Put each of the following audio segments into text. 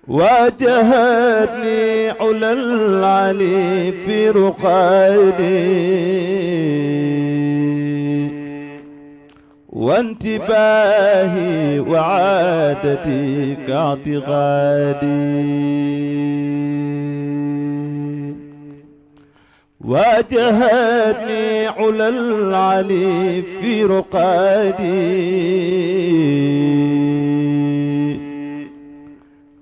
واجهتني علا العلي في رقادي وانتباهي وعادتي كاعتقادي واجهتني علا العلي في رقادي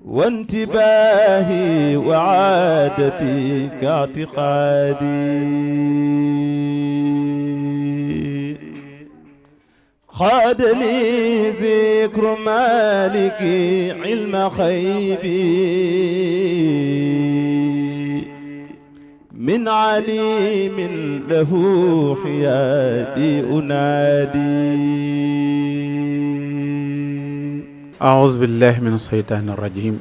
وانتباهي وعادتي كاعتقادي خاد لي ذكر مالكي علم خيبي من عليم له حيادي أنادي أعوذ بالله من الشيطان الرجيم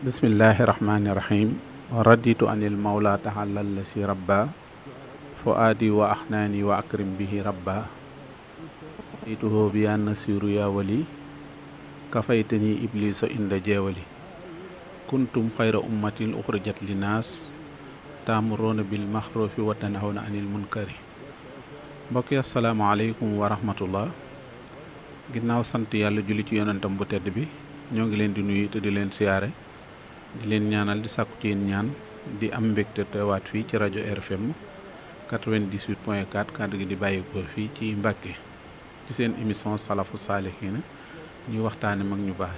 بسم الله الرحمن الرحيم رديت عن المولى تعالى الذي ربى فؤادي وأحناني وأكرم به ربا إيته بيان نسير يا ولي كفيتني إبليس عند جاولي كنتم خير أمة أخرجت للناس تأمرون بالمعروف وتنهون عن المنكر mbokk assalaamu aleykum wa rahmatullah ginnaaw sant yàlla julli ci yonentam bu tedd bi ñoo ngi leen di nuyu te di leen siyaare di leen ñaanal di sàkku ci yéen ñaan di am mbégte teewaat fii ci rajo RFM 98.4 kàddu gi di bàyyikoo fii ci Mbàkke ci seen émission salafu saalihiina ñuy waxtaane mag ñu baax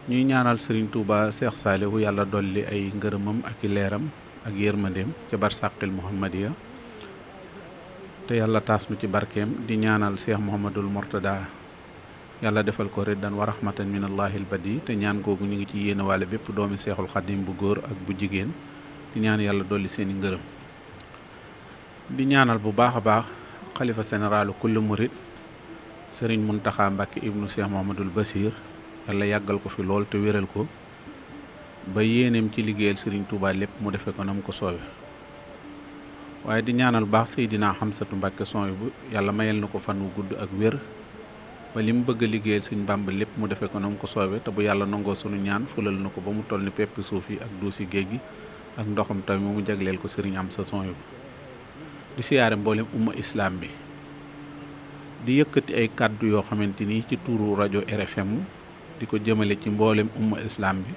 ñuy ñaanal Serigne Touba Cheikh Saliou yàlla dolli ay ngërëmam ak i leeram ak yërmandeem ca barsàqil Muhammadiya te yàlla taas nu ci barkeem di ñaanal Cheikh Mouhamadul Mourtada yàlla defal ko reddan wa rahmatan min allahil badi te ñaan googu ñu ngi ci yéene wàlle bépp doomi Seexul Xadim bu góor ak bu jigéen di ñaan yàlla dolli seeni ngërëm di ñaanal bu baax a baax xalifa généralu kulli murid Serigne Mountakha Mbacké ibnu Cheikh Mouhamadul Basir yàlla yàggal ko fi lool te wéral ko ba yéeneem ci liggéeyal Serigne Touba lépp mu defe ko nam ko soowe waaye di ñaanal baax Seydina Xamsatu Mbàkke son bu yàlla mayal na ko fan wu gudd ak wér ba li mu bëgg a liggéeyal Sëñ Bàmba lépp mu defee ko na mu ko soobee te bu yàlla nangoo sunu ñaan fulal na ko ba mu toll ni pepp suuf yi ak duusi géej gi ak ndoxam taw mi mu jagleel ko Sëriñ Amsa son bu di siyaare mboolem umma islam bi di yëkkati ay kàddu yoo xamante ni ci tuuru rajo RFM di ko jëmale ci mboolem umma islam bi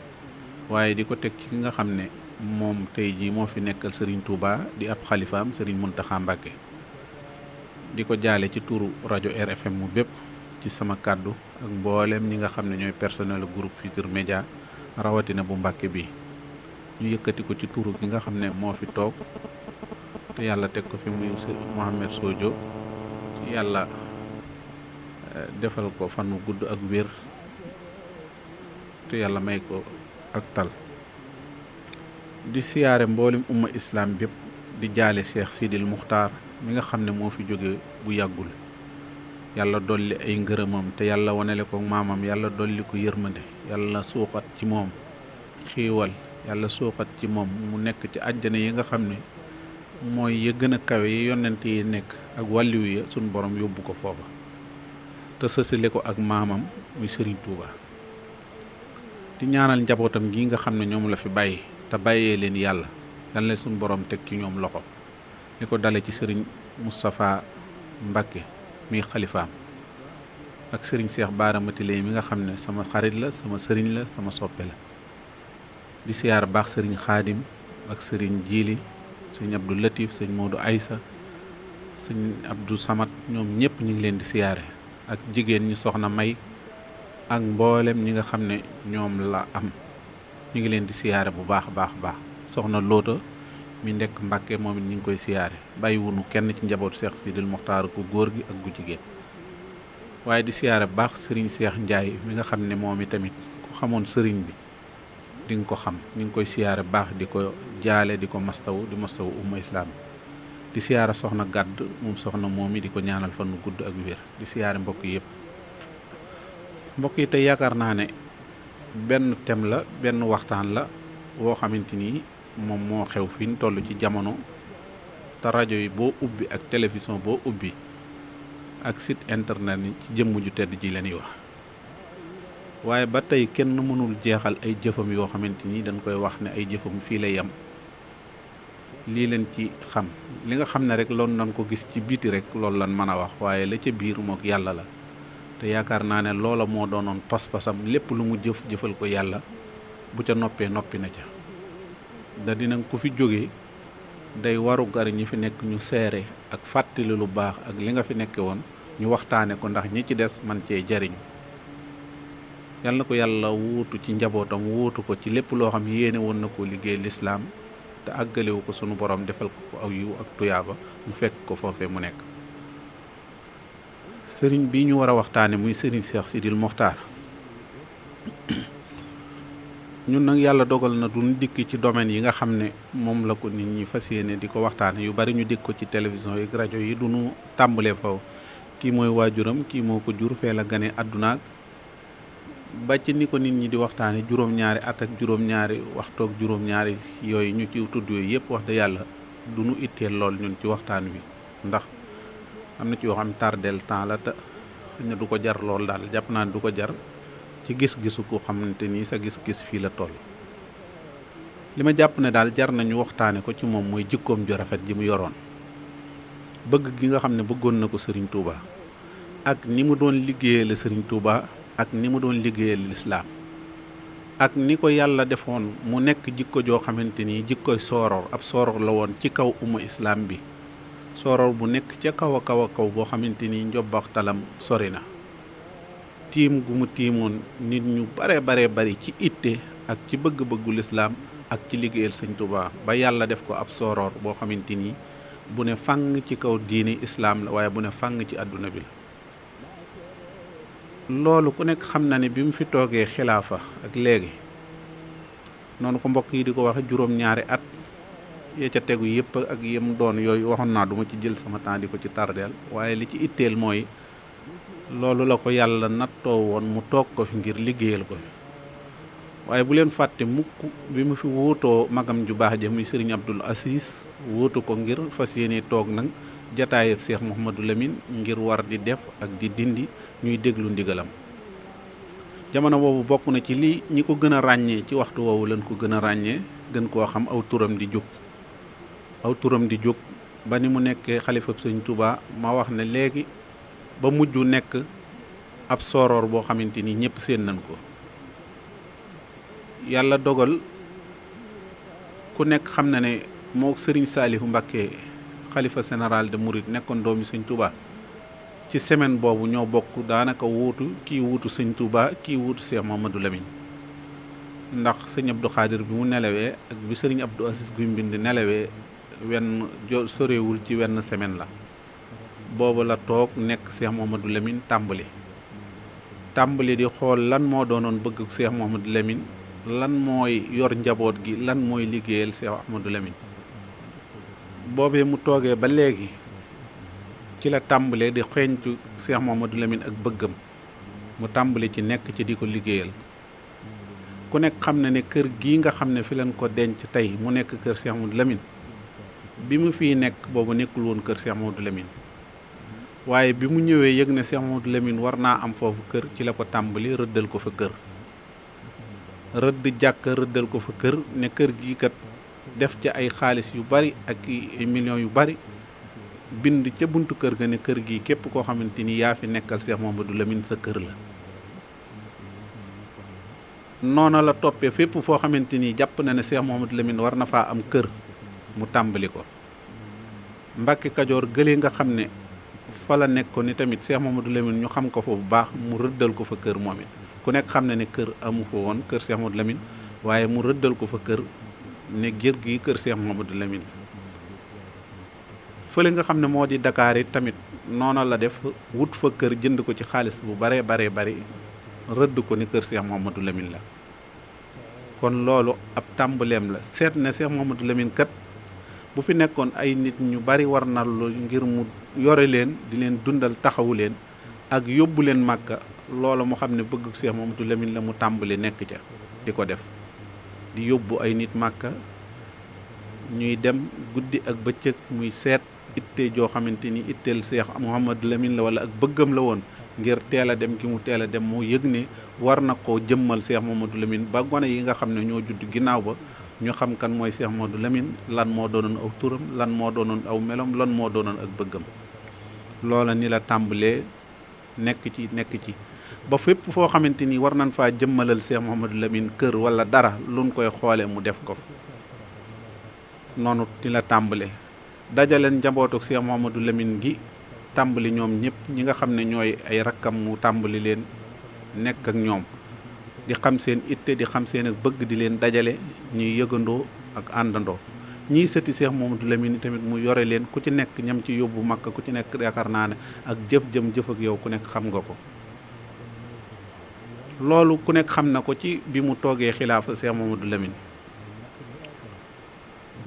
waaye di ko teg ci ki nga xam ne moom tey jii moo fi nekkal Serigne Touba di ab xalifaam Serigne Mountakha Mbacké di ko jaale ci turu rajo RFM mu bépp ci sama kàddu ak mboolem ñi nga xam ne ñooy personnel groupe Futurs Médias rawatina bu Mbacké bi ñu yëkkati ko ci turu ki nga xam ne moo fi toog te yàlla teg ko fi muy Mohamed Sodio ci yàlla defal ko fan wu gudd ak wér te yàlla may ko ak tal di siyaare mboolem umma islam bépp di jaale Cheikh Sidil Muxtaar mi nga xam ne moo fi jóge bu yàggul yàlla dolli ay ngërëmam te yàlla wanele ko maamam yàlla dolli ko yërmande yàlla suuxat ci moom xiiwal yàlla suuxat ci moom mu nekk ci àjjana yi nga xam ne mooy ya gën a kawe yi yonent yi nekk ak wàlliwu ya sunu borom yóbbu ko foofa te sësale ko ak maamam muy Serigne Touba di ñaanal njabootam gi nga xam ne ñoom la fi bàyyi te bàyyee leen yàlla yal na suñu borom teg ci ñoom loxo li ko dale ci Serigne Moustapha Mbacké mi xalifaam ak Serigne Cheikh Bara Matiley mi nga xam ne sama xarit la sama sëriñ la sama soppe la di siyaar baax Serigne Khadim ak Serigne Jili Serigne Abdou Latif Serigne Modou Aïssa Serigne Abdou Samad ñoom ñëpp ñu ngi leen di siyaare ak jigéen ñi soxna May ak mboolem ñi nga xam ne ñoom la am ñu ngi leen di siyaare bu baax baax soxna Loota mi nekk Mbacké moom it ñu ngi koy siyaare bàyyiwunu kenn ci njabootu Cheikh Sidil Muxtaar ku góor gi ak gu jigéen waaye di siyaare baax Serigne Cheikh Ndiaye mi nga xam ne moom i tamit ku xamoon sëriñ bi di nga ko xam ñu ngi koy siyaare baax di ko jaale di ko mastawu di mastawu umma islam di siyaare soxna Gàdd moom soxna moom i di ko ñaanal fan gudd ak wér di siyaare mbokk yëpp mbokk yi tey yaakaar naa ne benn thème la benn waxtaan la woo xamante ni moom moo xew fi ñu toll ci jamono te rajo yi boo ubbi ak télévision boo ubbi ak site internet yi ci jëmm ju tedd ji la ñuy wax waaye ba tey kenn mënul jeexal ay jëfam yoo xamante ni dañ koy wax ne ay jëfam fii lay yem. lii leen ci xam li nga xam ne rek loolu nañ ko gis ci biti rek loolu lan mën a wax, waaye la ca biir mook yàlla la. te yaakaar naa ne loola moo doonoon pas-pasam, lépp lu mu jëfal ko yàlla, bu ca noppee noppi na ca. da dinañ ko fi jógee day waru gar ñi fi nekk ñu seere ak fàttali lu baax ak li nga fi nekke woon, ñu waxtaane ko ndax ñi ci des man cee jariñ. yal na ko yàlla wuutu ci njabootam, wuutu ko ci lépp loo xam yéene woon na ko liggéey lislaam te àggalewu ko sunu borom defal ko aw yiw ak tuyaaba mu fekk ko foofee mu nekk. sëriñ bi ñu war a waxtaane muy sëriñ Cheikh Sidil Mokhtar. ñun nag yàlla dogal na duñ dikk ci domaine yi nga xam ne moom la ko nit ñi fas yéene di ko waxtaane. yu bari ñu dikk ko ci télévision yi rajo yi duñu tàmbalee faw kii mooy waajuram, kii moo ko jur, fee la gane àdduna ba ci ni ko nit ñi di waxtaane juróom-ñaari at ak juróom-ñaari waxtoog juróom-ñaari yooyu ñu ci tudd yooyu yëpp wax dëgg yàlla du ñu itteel lool ñun ci waxtaan wi, ndax am na ci yoo xam tardel temps la te xëy na du ko jar lool daal. jàpp naa ne du ko jar ci gis-gisu ko xamante ni sa gis-gis fii la toll. li ma jàpp ne daal jar nañu waxtaane ko ci moom mooy jikkoom ju rafet ji mu yoroon, bëgg gi nga xam ne bëggoon na ko Serigne Touba, ak ni mu doon liggéeyee la Serigne Touba, ak ni mu doon liggéeyal lislaam, ak ni ko yàlla defoon mu nekk jikko joo xamante ni jikkoy sooroor, ab sooroor la woon ci kaw umma islaam bi. sooroor bu nekk ca kaw a kaw a kaw boo xamante ni njobbaxtalam sori na. tiim gu mu tiimoon nit ñu bare bari ci itte ak ci bëgg-bëggu lislaam ak ci liggéeyal sëñ Tuubaa, ba yàlla def ko ab sooroor boo xamante ni bu ne fàng ci kaw diini islaam la, waaye bu ne fàng ci àdduna bi la. loolu ku nekk xam na ne bi mu fi toogee xilaafa ak léegi, noonu ko mbokk yi di ko waxe juróom-ñaari at ya ca tegu yëpp ak yem doon yooyu waxoon naa duma ci jël sama temps di ko ci tardeel, waaye li ci itteel mooy loolu la ko yàlla nattoo woon mu toog ko fi ngir liggéeyal ko fi. waaye bu leen fàtte mukk bi mu fi wuutoo magam ju baax ja muy sëriñ Abdul Aziz, wuutu ko ngir fas yéene toog nag jataayeb Cheikh Mouhamadou Lamine ngir war di def ak di dindi ñuy déglu ndigalam. jamono boobu bokk na ci li ñi ko gën a ràññee ci waxtu woowu lañ ko gën a ràññee, gën koo xam aw turam di jóg ba ni mu nekkee xalifab sëñ Touba. ma wax ne léegi ba mujj nekk ab sooroor boo xamante ni ñëpp seen nañ ko. yàlla dogal ku nekk xam na ne moo sëriñ Saalihu Mbakke xalifa général de Mouride nekkoon doomi sëñ Touba. ci semaine boobu ñoo bokk daanaka kii wuutu sëñ Touba, kii wuutu Cheikh Mouhamadou Lamine. ndax sëñ Abdou Khadir bi mu nelawee ak bi sëriñ Abdou Aziz Guy Mbind nelawee sorewul ci wenn semaine la. boobu la toog nekk Cheikh Mouhamadou Lamine tàmbali di xool lan moo doonoon bëgg Cheikh Mouhamadou Lamine, lan mooy yor njaboot gi, lan mooy liggéeyal Cheikh Ahmadou Lamine. boobee mu toogee ba léegi ci la tàmbalee di xeeñtu Cheikh Mouhamadou Lamine ak bëggam, mu tàmbali ci nekk ci di ko liggéeyal. ku nekk xam na ne kër gii nga xam ne fi leen ko denc tey mu nekk kër Cheikh Mouhamadou Lamine, bi mu fiy nekk boobu nekkul woon kër Cheikh Mouhamadou Lamine. waaye bi mu ñëwee yëg ne Cheikh Mouhamadou Lamine war naa am foofu kër, ci la ko tàmbali rëddal ko fa kër. rëdd jàkk rëddal ko fa kër, ne kër gii kat def ci ay xaalis yu bari ak ay millions yu bari, bind ca buntu kër ga ne kër gi képp koo xamante ni yaa fi nekkal Cheikh Mouhamadou Lamine sa kër la. noona la toppee fépp foo xamante ni jàpp na ne Cheikh Mouhamadou Lamine war na faa am kër, mu tàmbali ko. Mbàkke Kajoor gëlee nga xam ne fa la nekkoon ni tamit Cheikh Mouhamadou Lamine ñu xam ko fa bu baax, mu rëddal ko fa kër moom it. ku nekk xam na ne kër amu fa woon, kër Cheikh Mouhamadou Lamine, waaye mu rëddal ko fa kër ne gër gi kër Cheikh Mouhamadou Lamine. fële nga xam ne moo di Dakar it tamit noona la def, wut fa kër jënd ko ci xaalis bu bari rëdd ko ni kër Cheikh Mouhamadou Lamine la. kon loolu ab tàmbaleem la. seet ne Cheikh Mouhamadou Lamine kat bu fi nekkoon ay nit ñu bari war na lu ngir mu yore leen, di leen dundal, taxawu leen ak yóbbu leen Màkka. loola mu xam ne bëgg Cheikh Mouhamadou Lamine la, mu tàmbali nekk ca di ko def, di yóbbu ay nit Màkka ñuy dem guddi ak bëccëg, muy seet itte joo xamante ni itteel Cheikh Mouhamadou Lamine la wala ak bëggam la woon, ngir teel a dem gi mu teel a dem mu yëg ne war na koo jëmmal Cheikh Mouhamadou Lamine ba gone yi nga xam ne ñoo judd ginnaaw ba ñu xam kan mooy Cheikh Mouhamadou Lamine, lan moo doonoon aw turam, lan moo doonoon aw melom, lan moo doonoon ak bëggam. loola ni la tàmbalee nekk ci ba fépp foo xamante ni war nañ faa jëmmalal Cheikh Mouhamadou Lamine kër wala dara luñ koy xoole mu def ko noonu ni la tàmbalee dajaleen njabootuk Cheikh Mouhamadou Lamine gi tàmbali ñoom ñëpp ñi nga xam ne ñooy ay rakkam mu tàmbali leen nekk ak ñoom di xam seen itte, di xam seen ak bëgg, di leen dajale ñuy yëgandoo ak àndandoo. ñii sëti Cheikh Mouhamadou Lamine tamit mu yore leen ku ci nekk ñam ci yóbbu Makka, ku ci nekk yaakaar naa ne ak jëf ak yow ku nekk xam nga ko. loolu ku nekk xam na ko ci bi mu toogee xilaafa Cheikh Mouhamadou Lamine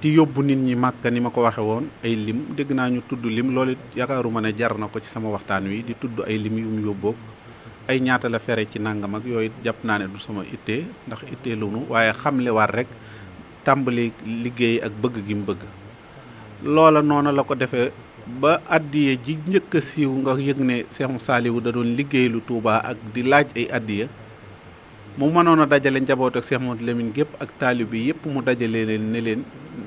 di yóbbu nit ñi Makka ni ma ko waxe woon ay lim dégg naa ñu tudd lim loolu it yaakaaruma ne jar na ko ci sama waxtaan wi di tudd ay lim yu mu yóbboo ay ñaata la fere ci nangam ak yooyu jàpp naa ne du sama ittee ndax ittee lunu waaye xamle war rek tàmbali liggéey ak bëgg gi mu bëgg. loola noonu la ko defee ba addiye ji njëkk a siiw nga yëg ne Cheikh Saliou da doon liggéey lu Touba ak di laaj ay addiya mu mënoon a dajale njaboot ak Cheikh Mouhamadou Lamine gépp ak taalib bi yëpp mu dajale leen ne leen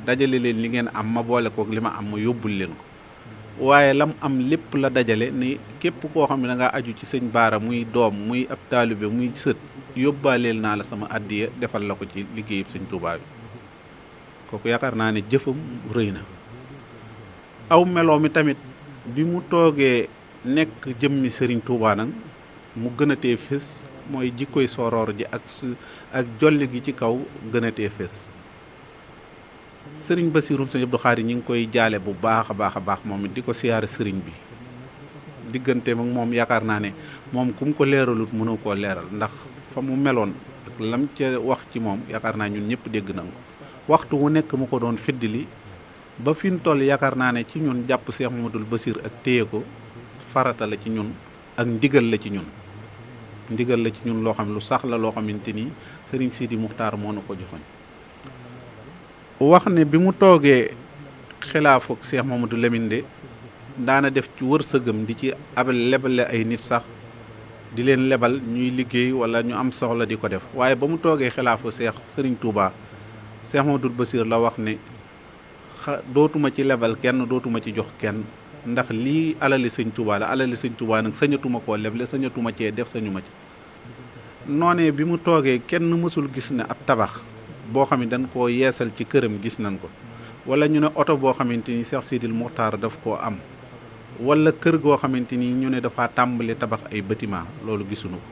dajale leen li ngeen am ma boole kook li ma am ma yóbbul leen ko. waaye lam am lépp la dajale ni képp koo xam ne da ngaa aju ci sëñ Baara muy doom muy ab taalibe muy sët yóbbaaleel naa la sama addiya defal la ko ci liggéeyub sëñ Touba bi. kooku yaakaar naa ne jëfam rëy na. aw meloo mi tamit bi mu toogee nekk jëmmi sëriñ Touba nag mu gën a tee fés mooy jikkoy soroor ji ak jolli gi ci kaw gën a tee fés. sëriñ Basiirum sëñ Abdou Khadre ñi ngi koy jaale bu baax a baax moom it di ko siyaare sëriñ bi diggante mag moom yaakaar naa ne moom ku mu ko leeralut mënu koo leeral ndax fa mu meloon ak lam ca wax ci moom yaakaar naa ñun ñëpp dégg nañ ko waxtu wu nekk mu ko doon fiddili ba fi mu toll yaakaar naa ne ci ñun jàpp Cheikh Mouhamadoul Bachir ak téye ko farata la ci ñun ak ndigal la ci ñun loo xam lu sax la loo xamante ni sëriñ Sidi Muxtaar moo nu ko joxoñ wax ne bi mu toogee xilaafu ak Cheikh Mouhamadou Lamine de daana def ci wërsëgam di ci lebale ay nit sax di leen lebal ñuy liggéey wala ñu am soxla di ko def waaye ba mu toogee xilaafu sëriñ Touba Cheikh Mouhamadoul Bachir la wax ne dootuma ci lebal kenn dootuma ci jox kenn ndax lii alali sëñ Touba la alali sëñ Touba nag sañatuma koo leble sañatuma cee def sañuma ci noonee bi mu toogee kenn mësul gis ne ab tabax boo xam ne dañ koo yeesal ci këram gis nañ ko wala ñu ne oto boo xamante ni Cheikh Sidil Muxtaar daf koo am wala kër goo xamante ni ñu ne dafa tàmbali tabax ay bâtiment loolu gisuñu ko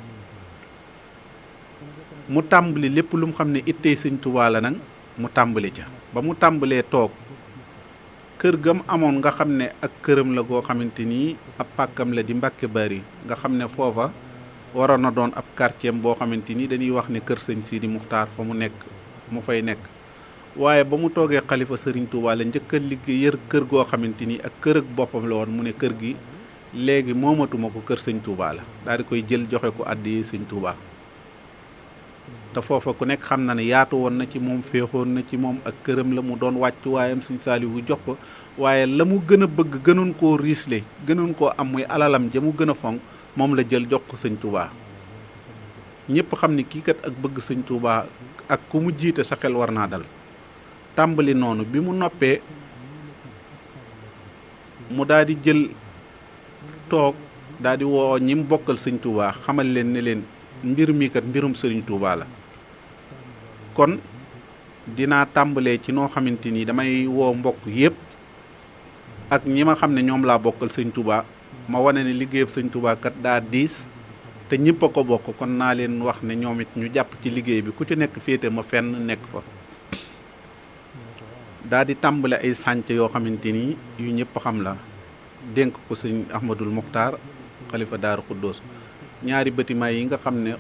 mu tàmbali lépp lu mu xam ne ittey sëñ Touba la nag mu tàmbali ca ba mu tàmbalee toog kër gam amoon nga xam ne ak këram la goo xamante ni ab pàkkam la di Mbàkke Bari nga xam ne foofa waroon na doon ab quartier boo xamante ni dañuy wax ne kër sëñ Sidi Muxtaar fa mu nekk mu fay nekk waaye ba mu toogee xalifa sëriñ Touba la njëkk a liggéey yër kër goo xamante ni ak kër ak boppam la woon mu ne kër gi léegi moomatuma ko kër sëñ Touba la daal di koy jël joxe ko àddi sëñ Touba te foofa ku nekk xam na ne yaatu woon na ci moom féexoon na ci moom ak këram la mu doon wàcc waayam sëñ Saaliwu jox ko waaye la mu gën a bëgg gënoon koo riisle gënoon koo am muy alalam ja mu gën a fonk moom la jël jox ko sëñ Touba ñëpp xam ne kii kat ak bëgg sëñ Touba ak ku mu jiite sa xel war naa dal tàmbali noonu bi mu noppee mu daal di jël toog daal di woo ñi mu bokkal sëñ Touba xamal leen ne leen mbir mi kat mbirum sëriñ Touba la kon dinaa tàmbalee ci noo xamante ni damay woo mbokk yépp ak ñi ma xam ne ñoom laa bokkal sëñ Touba ma wane ne liggéeyab sëñ Touba kat daa diis te ñëpp a ko bokk kon naa leen wax ne ñoom it ñu jàpp ci liggéey bi ku ci nekk féete ma fenn nekk fa daa di tàmbale ay sànc yoo xamante ni yu ñëpp xam la dénk ko sëñ Ahmadul Muxtaar xalifa Daaru Xuddoos ñaari bâtiment yi nga xam ne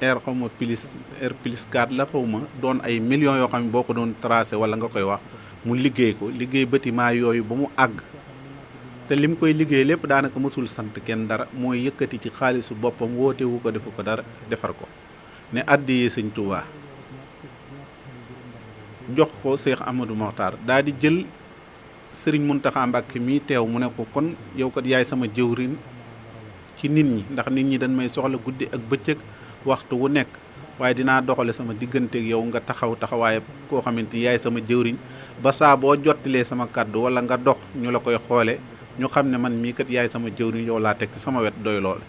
R plus 4 la xaw ma doon ay millions yoo xam ne boo ko doon tracé wala nga koy wax mu liggéey ko liggéey bâtiment yooyu ba mu àgg te lim koy liggéey lépp daanaka mësul sant kenn dara mooy yëkkati ci xaalisu boppam woote wu ko defu ko dara defar ko ne addiyee sëñ Touba jox ko Cheikh Amadou Mokhtar daal di jël Serigne Mountakha Mbacké mi teew mu ne ko kon yow kat yaay sama jëwrin ci nit ñi, ndax nit ñi dañ may soxla guddi ak bëccëg waxtu wu nekk, waaye dinaa doxale sama digganteeg yow nga taxaw taxawaaye koo xamante ni yaay sama jëwriñ ba saa boo jottilee sama kàddu wala nga dox ñu la koy xoole ñu xam ne man mii kat yaay sama jëwriñ yow laa teg ci sama wet doy lool.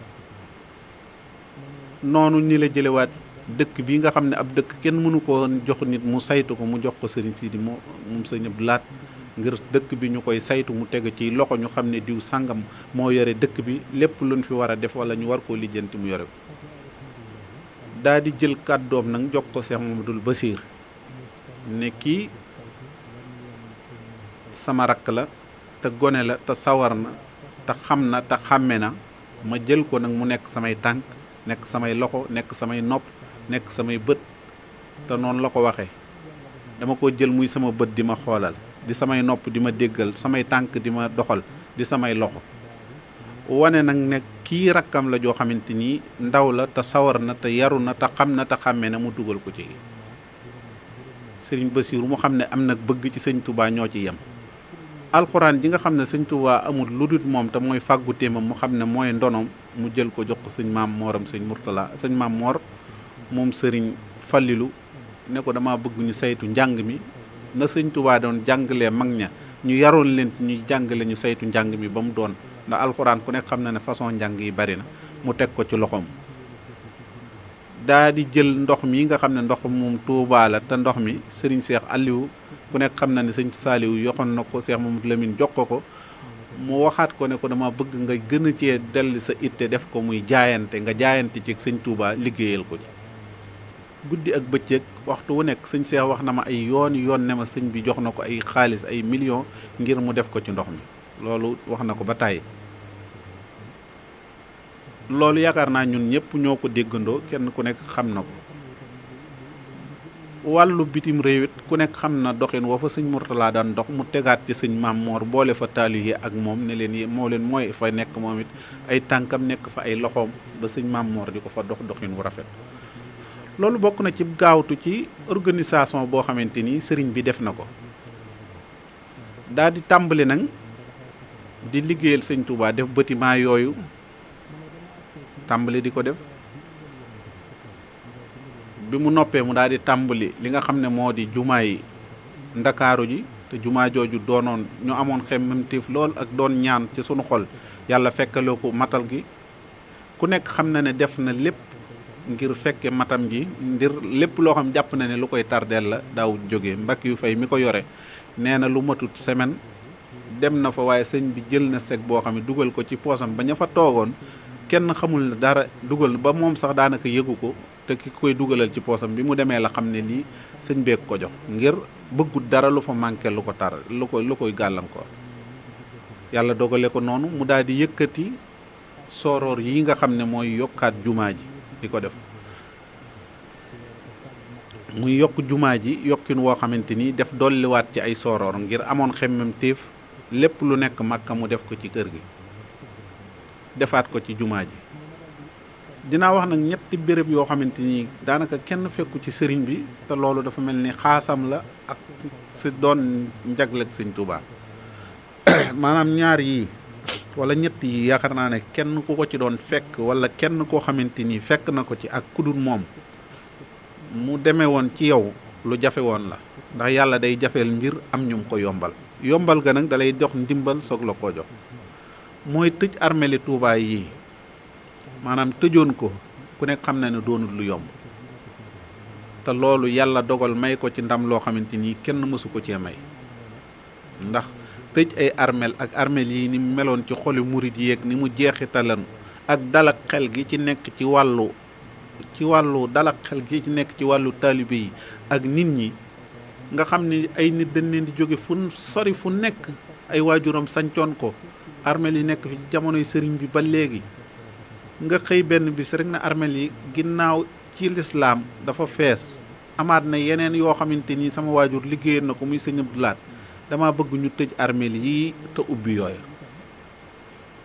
noonu ñi la jëlewaat dëkk bi nga xam ne ab dëkk kenn mënu koo jox nit mu saytu ko mu jox ko sëriñ Sidi moom sëñ Abdou Lahad ngir dëkk bi ñu koy saytu mu teg ci loxo ñu xam ne diw sàngam moo yore dëkk bi lépp luñ fi war a def wala ñu war koo lijjanti mu yore ko. daa di jël kàddoom nag jox ko Cheikh Mamadou Bassir ne kii sama rakk la te gone la te sawar na te xam na te xàmme na, ma jël ko nag mu nekk samay tànk nekk samay loxo nekk samay nopp nekk samay bët. te noonu la ko waxee, dama ko jël muy sama bët di ma xoolal, di samay nopp di ma déggal, samay tànk di ma doxal, di samay loxo. wane nag ne kii rakkam la joo xamante ni ndaw la te sawar na te yaru na te xam na te xàmme na, mu dugal ko ci sëriñ Bassirou mu xam ne am nag bëgg ci sëñ Touba ñoo ci yem. alxuraan ji nga xam ne sëñ Touba amul lu dul moom te mooy fàggu téemam mu xam ne mooy ndonoom, mu jël ko jox ko sëñ maam mooram sëñ Mourtala sëñ maam moor moom sëriñ Fallilu ne ko dama bëgg ñu saytu njàng mi na sëñ Touba doon jàngalee mag ña ñu yaroon leen ñuy jàngale ñu saytu njàng mi ba mu doon, ndax alxuraan ku nekk xam na ne façon njàng yi bari na, mu teg ko ci loxoom. daa di jël ndox mi nga xam ne ndox moom Touba la te ndox mi sëriñ Cheikh Aliou ku nekk xam na ne sëñ Saliou yoxoon na ko Cheikh Mamadou Lamine jox ko mu waxaat ko ne ko dama bëgg nga gën a cee dellu sa itte def ko muy jaayante, nga jaayante ci sëñ Touba liggéeyal ko ci guddi ak bëccëg waxtu wu nekk. sëñ Cheikh wax na ma ay yoon ne ma sëñ bi jox na ko ay xaalis ay millions ngir mu def ko ci ndox mi, loolu wax na ko ba tàyyi. loolu yaakaar naa ñun ñëpp ñoo ko déggandoo, kenn ku nekk xam na ko. wàllu bitim réew it ku nekk xam na doxin woo fa sëñ Mourtala daan dox, mu tegaat ci sëñ Maam Moor boole fa taalibe ak moom ne leen mooy fa nekk moom it ay tànkam nekk fa ay loxoom ba sëñ Maam Moor di ko fa doxin wu rafet. loolu bokk na ci gaawtu ci organisation boo xamante ni sëriñ bi def na ko, daal di tàmbali nag di liggéeyal sëñ Touba, def bâtiment yooyu tàmbali di ko def. bi mu noppee mu daal di tàmbali li nga xam ne moo di jumaa yi ndakaaru ji, te jumaa jooju doonoon ñu amoon xemmemteef lool ak doon ñaan ci sunu xol yàlla fekkaloo ko matal gi. ku nekk xam na ne def na lépp ngir fekke matam ji, ngir lépp loo xam jàpp na ne lu koy tardeel la daaw jógee. mbakk yu fay mi ko yore nee na lu matut semaine dem na fa, waaye sëñ bi jël na seg boo xam ne dugal ko ci poosam ba ña fa toogoon kenn xamul dara, dugal ba moom sax daanaka yëgu ko, te ki koy dugalal ci poosam bi mu demee la xam ne lii sëñ beek ko jox, ngir bëggut dara lu fa manqué lu ko tar lu koy gàllankoor. yàlla dogale ko noonu mu daal di yëkkati sooroor yi nga xam ne mooy yokkaat jumaa ji di ko def, muy yokk jumaa ji yokkin woo xamante ni def dolliwaat ci ay sooroor ngir amoon xemmem téef lépp lu nekk Makka mu def ko ci kër gi, defaat ko ci jumaa ji. dinaa wax nag ñetti béréb yoo xamante ni daanaka kenn fekku ci sëriñ bi, te loolu dafa mel ni xaasam la ak si doon njagleeg sëñ Touba. maanaam ñaar yi wala ñett yi yaakaar naa ne kenn ku ko ci doon fekk wala kenn koo xamante ni fekk na ko ci ak kudul moom mu demee woon ci yow lu jafe woon la, ndax yàlla day jafeel mbir am ñum ko yombal. yombal ga nag dalay jox ndimbal soog la koo jox. mooy tëj armeli Touba yi, maanaam tëjoon ko ku nekk xam na ne doonul lu yomb, te loolu yàlla dogal may ko ci ndam loo xamante ni kenn mësu ko cee may. ndax tëj ay armel ak armel yi ni mu meloon ci xoli murit yi ak ni mu jeexitalan ak dalak xel gi ci nekk ci wàllu dalak xel gi ci nekk ci wàllu taalibe yi ak nit ñi, nga xam ni ay nit dañ leen di jóge fu sori fu nekk, ay waajuram sancoon ko, armel yi nekk fi jamonoy sëriñ bi ba léegi. nga xëy benn bis rek na armel yi ginnaaw ci lislaam dafa fees, amaat na yeneen yoo xamante ni sama waajur liggéeyal na ko muy sëñ Abdou Lahad, dama bëgg ñu tëj armel yi te ubbi yooyu.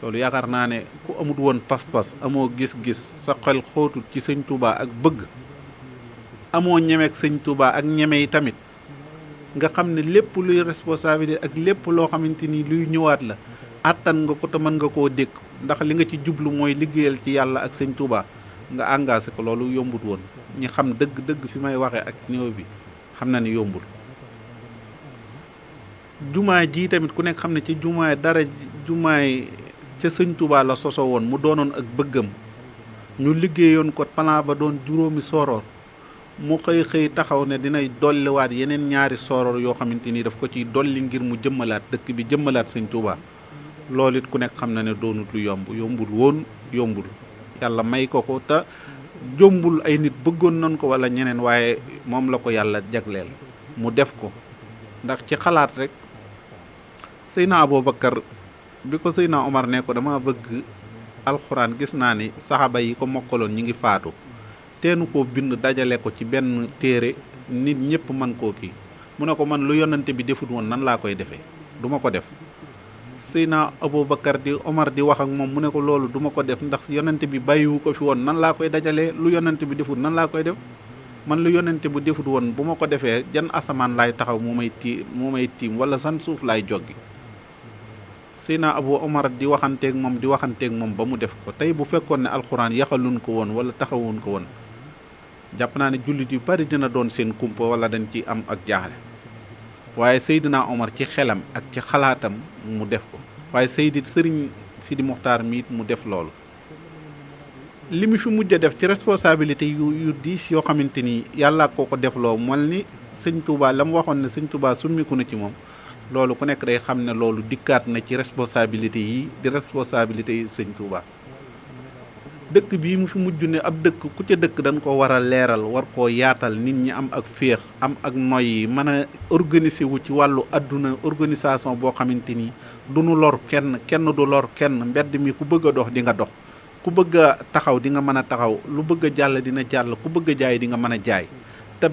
loolu yaakaar naa ne ku amut woon pas-pas, amoo gis-gis, sa xel xóotul ci sëñ Touba ak bëgg, amoo ñemeek sëñ Touba ak ñeme yi tamit, nga xam ne lépp luy responsabilité ak lépp loo xamante ni luy ñëwaat la àttan nga ko te mën nga koo dékk ndax li nga ci jublu mooy liggéeyal ci yàlla ak sëñ Touba nga engagé ko loolu yombut woon ñi xam dëgg fi may waxee ak néew bi xam na ni yombul. jumaa ji tamit ku nekk xam ne ci jumaay ca sëñ Touba la soso woon mu doonoon ak bëggam ñu liggéeyoon ko plan ba doon juróomi sooroor mu xëy taxaw ne dinay dolliwaat yeneen ñaari sooroor yoo xamante ni daf ko ciy dolli ngir mu jëmmalaat dëkk bi jëmmalaat sëñ Touba loolu it ku nekk xam na ne doonut lu yombul yàlla may ko te jombul ay nit bëggoon nañ ko wala ñeneen waaye moom la ko yàlla jagleel mu def ko ndax ci xalaat rek Seydina Aboubacar bi ko Seydina Omar ne ko dama bëgg alxuraan gis naa ni saxaaba yi ko mokkaloon ñi ngi faatu teenu koo bind dajale ko ci benn téere nit ñëpp man koo kii mu ne ko man lu yonante bi defut woon nan laa koy defee duma ko def Seydina Aboubacar di Omar di wax ak moom mu ne ko loolu duma ko def ndax yonante bi bàyyiwu ko fi woon nan laa koy dajalee lu yonante bi defut nan laa koy def man lu yonante bu defut woon bu ma ko defee jan asamaan laay taxaw mu may tiim wala san suuf laay joggi Seydina Abu Omar di waxanteeg moom ba mu def ko tey bu fekkoon ne alxuraan yaxaluñ ko woon wala taxawuñ ko woon jàpp naa ne jullit yu bari dina doon seen kumpa wala dañ ci am ak jaaxle waaye Seydina Omar ci xelam ak ci xalaatam mu def ko waaye sëriñ Sidi Muxtaar mi it mu def loolu li mu fi mujj a def ci responsabilité yu diis yoo xamante ni yàlla ko defloo mel ni sëñ Touba la mu waxoon ne sëñ Touba summiku na ci moom loolu ku nekk day xam ne loolu dikkaat na ci responsabilité yi di responsabilité yi sëñ Touba dëkk bii mu fi mujj ne ab dëkk ku ca dëkk dañ ko war a leeral war koo yaatal nit ñi am ak féex am ak noyyi mën a organiser wu ci wàllu àdduna organisation boo xamante ni du nu lor kenn du lor kenn mbedd mi ku bëgg a dox di nga dox ku bëgg a taxaw di nga mën a taxaw lu bëgg a jàll dina jàll ku bëgg a jaay di nga mën a jaay te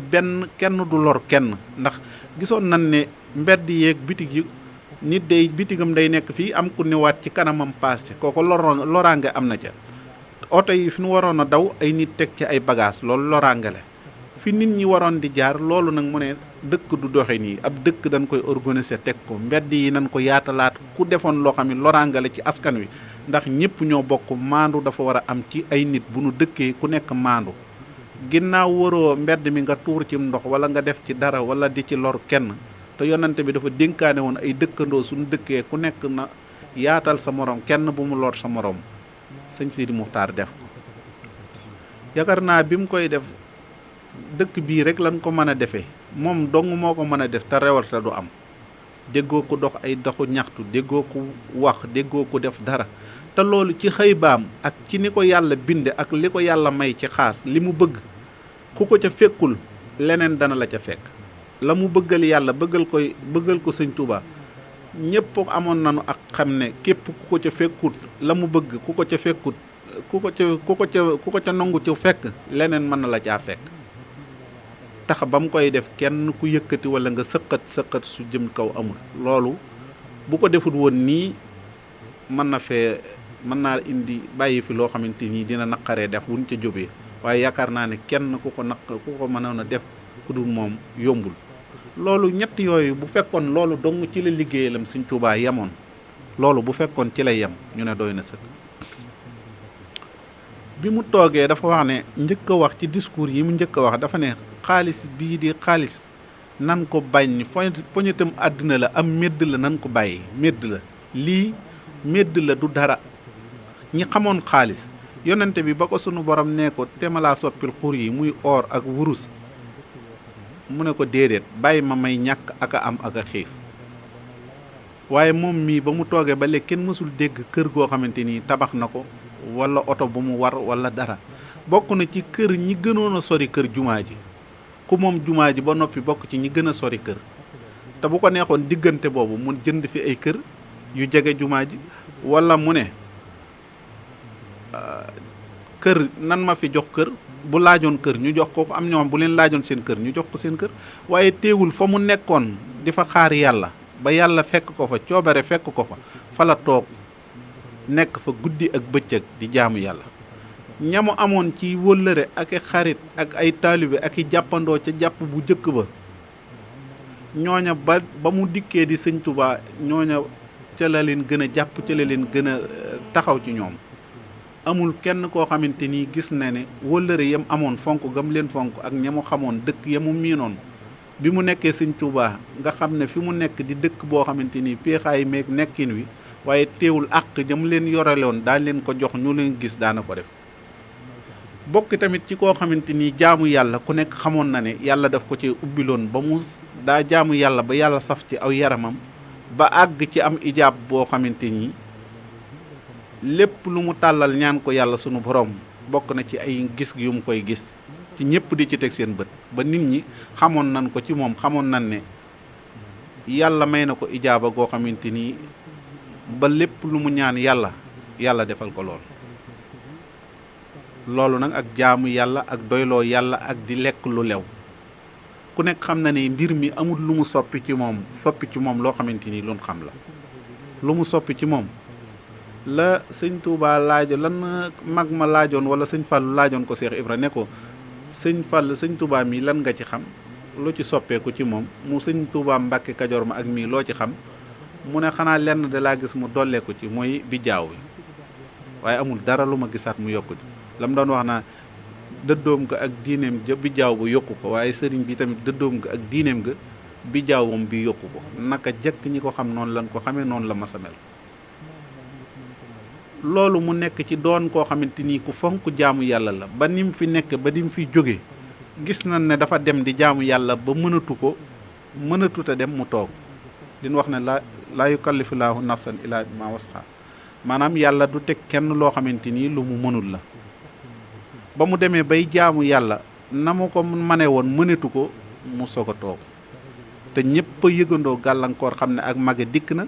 kenn du lor kenn ndax gisoon nañ ne mbedd yeeg bitig yi nit day bitigam day nekk fii am ku newaat ci kanamam paas ci kooku loraange am na ca oto yi fi ñu waroon a daw ay nit teg ci ay bagage loolu loraange la fi nit ñi waroon di jaar loolu nag mu ne dëkk du doxe nii ab dëkk dañ koy organiser teg ko mbedd yi nañ ko yaatalaat ku defoon loo xam ne loraange la ci askan wi ndax ñëpp ñoo bokk maandu dafa war a am ci ay nit bu nu dëkkee ku nekk maandu ginnaaw waroo mbedd mi nga tuur ci ndox wala nga def ci dara wala di ci lor kenn te yonante bi dafa dénkaane woon ay dëkkandoo suñu dëkkee ku nekk na yaatal sa morom kenn bu mu lor sa morom sëñ Sidi Muxtaar def ko yaakaar naa bi mu koy def dëkk bii rek lañ ko mën a defee moom dong moo ko mën a def te rewalte du am déggoo ko dox ay doxu ñaxtu déggoo ko wax déggoo ko def dara te loolu ci xëy baam ak ci ni ko yàlla binde ak li ko yàlla may ci xaas li mu bëgg ku ko ca fekkul leneen dana la ca fekk la mu bëggal yàlla bëggal ko sëñ Touba ñëpp amoon nañu ak xam ne képp ku ko ca fekkut la mu bëgg ku ko ca nangu ci fekk leneen mën na la caa fekk tax ba mu koy def kenn ku yëkkati wala nga sëqat su jëm kaw amul loolu bu ko defut woon nii mën naa indi bàyyi fi loo xamante nii dina naqaree def wuñ ca jóbee waaye yaakaar naa ne kenn ku ko mënoon a def ku dul moom yombul loolu ñett yooyu bu fekkoon loolu dong ci la liggéeyalam Sëñ Tuubaa yemoon loolu bu fekkoon ci la yem ñu ne doy na sëkk bi mu toogee dafa wax ne njëkk a wax ci discours yi mu njëkk a wax dafa ne xaalis bii di xaalis nan ko bañ poñetam àddina la am médd la nan ko bàyyi médd la lii médd la du dara ñi xamoon xaalis yonente bi ba ko sunu borom nee ko temalaa soppil xur yi muy or ak wurus mu ne ko déedéet bàyyi ma may ñàkk ak a am ak a xiif waaye moom mii ba mu toogee ba léegi kenn mësul dégg kër goo xamante ni tabax na ko wala oto bu mu war wala dara bokk na ci kër ñi gënoon a sori kër jumaa ji ku moom jumaa ji ba noppi bokk ci ñi gën a sori kër te bu ko neexoon diggante boobu mu jënd fi ay kër yu jege jumaa ji wala mu ne kër nan ma fi jox kër bu laajoon kër ñu jox ko am ñoom bu leen laajoon seen kër ñu jox ko seen kër waaye teewul fa mu nekkoon di fa xaar yàlla ba yàlla fekk ko fa coobare fekk ko fa la toog nekk fa guddi ak bëccëg di jaamu yàlla ñamu amoon ci wëllëre ak i xarit ak ay taalibe ak i jàppandoo ca jàpp bu jëkk ba ñooña ba mu dikkee di Sëñ Tuubaa ñooña ca la leen gën a jàpp ca la leen gën a taxaw ci ñoom. amul kenn koo xamante ni gis na ne wëllëre yam amoon fonk gam leen fonk ak ña mu xamoon dëkk ya mu miinoon bi mu nekkee sëñ Tuubaa nga xam ne fi mu nekk di dëkk boo xamante ni péexaay meeg nekkin wi waaye teewul àq jam leen yoreloon daa leen ko jox ñu leen gis daana ko def. bokk tamit ci koo xamante ni jaamu yàlla ku nekk xamoon na ne yàlla daf ko ci ubbiloon ba mu daa jaamu yàlla ba yàlla saf ci aw yaramam ba àgg ci am ijaab boo xamante ni lépp lu mu tàllal ñaan ko yàlla sunu borom bokk na ci ay gis yu mu koy gis ci ñëpp di ci teg seen bët ba nit ñi xamoon nañ ko ci moom xamoon nañ ne yàlla may na ko ijaaba goo xamante ni ba lépp lu mu ñaan yàlla defal ko loolu nag ak jaamu yàlla ak doyloo yàlla ak di lekk lu lew ku nekk xam na ne mbir mi amul lu mu soppi ci moom loo xamante ni lu xam la lu mu soppi ci moom la sëñ Touba lan mag ma laajoon wala sëñ Fallu laajoon ko Cheikh Ibra ne ko sëñ Touba mi lan nga ci xam lu ci soppeeku ci moom mu sëñ Touba Mbàkke Kajoor ma ak mii loo ci xam mu ne xanaa lenn da laa gis mu dolleeku ci mooy bijjaaw bi waaye amul dara lu ma gisaat mu yokku ci la mu doon wax naa dëddoom ga ak diineem ja bijjaaw ba yokku ko waaye sëriñ bi tamit dëddoom ga ak diineem ga bijjaawam bi yokku ko naka jëkk ñi ko xam noonu lañ ko xamee noonu la masa mel loolu mu nekk ci doon koo xamante ni ku fonk jaamu yàlla la ba ni mu fi nekk ba ni mu fi jóge gis nañ ne dafa dem di jaamu yàlla ba mënatut a dem mu toog din wax ne laa yukallifulaahu nafsan illaa bimaa wasahaa maanaam yàlla du teg kenn loo xamante ni lu mu mënul la ba mu demee bay jaamu yàlla na mu ko mane woon mënatu ko mu soog a toog te ñëpp a yëgandoo gàllankoor xam ne ak mage dikk na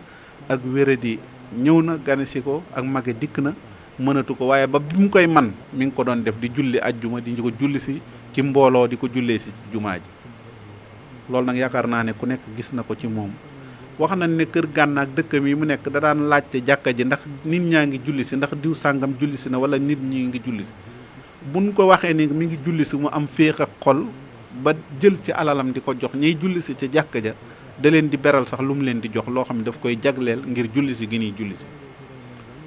ak wéradi ñëw na ganesi ko ak mage dikk na mënatu ko waaye ba bi mu koy man mi ngi ko doon def di julli ajjuma di ko julli si ci mbooloo di ko jullee si jumaa ji loolu nag yaakaar naa ne ku nekk gis na ko ci moom wax nañ ne kër Gànna ak dëkkam yi mu nekk da daan laajte jàkka ji ndax nit ñaa ngi julli si ndax diw sàngam julli si na wala nit ñi ngi julli si buñ ko waxee ni mi ngi julli si mu am féex ak xol ba jël ci alalam di ko jox ñiy julli si ca jàkka ja da leen di beral sax lu mu leen di jox loo xam ne daf koy jagleel ngir julli si gi ñuy julli si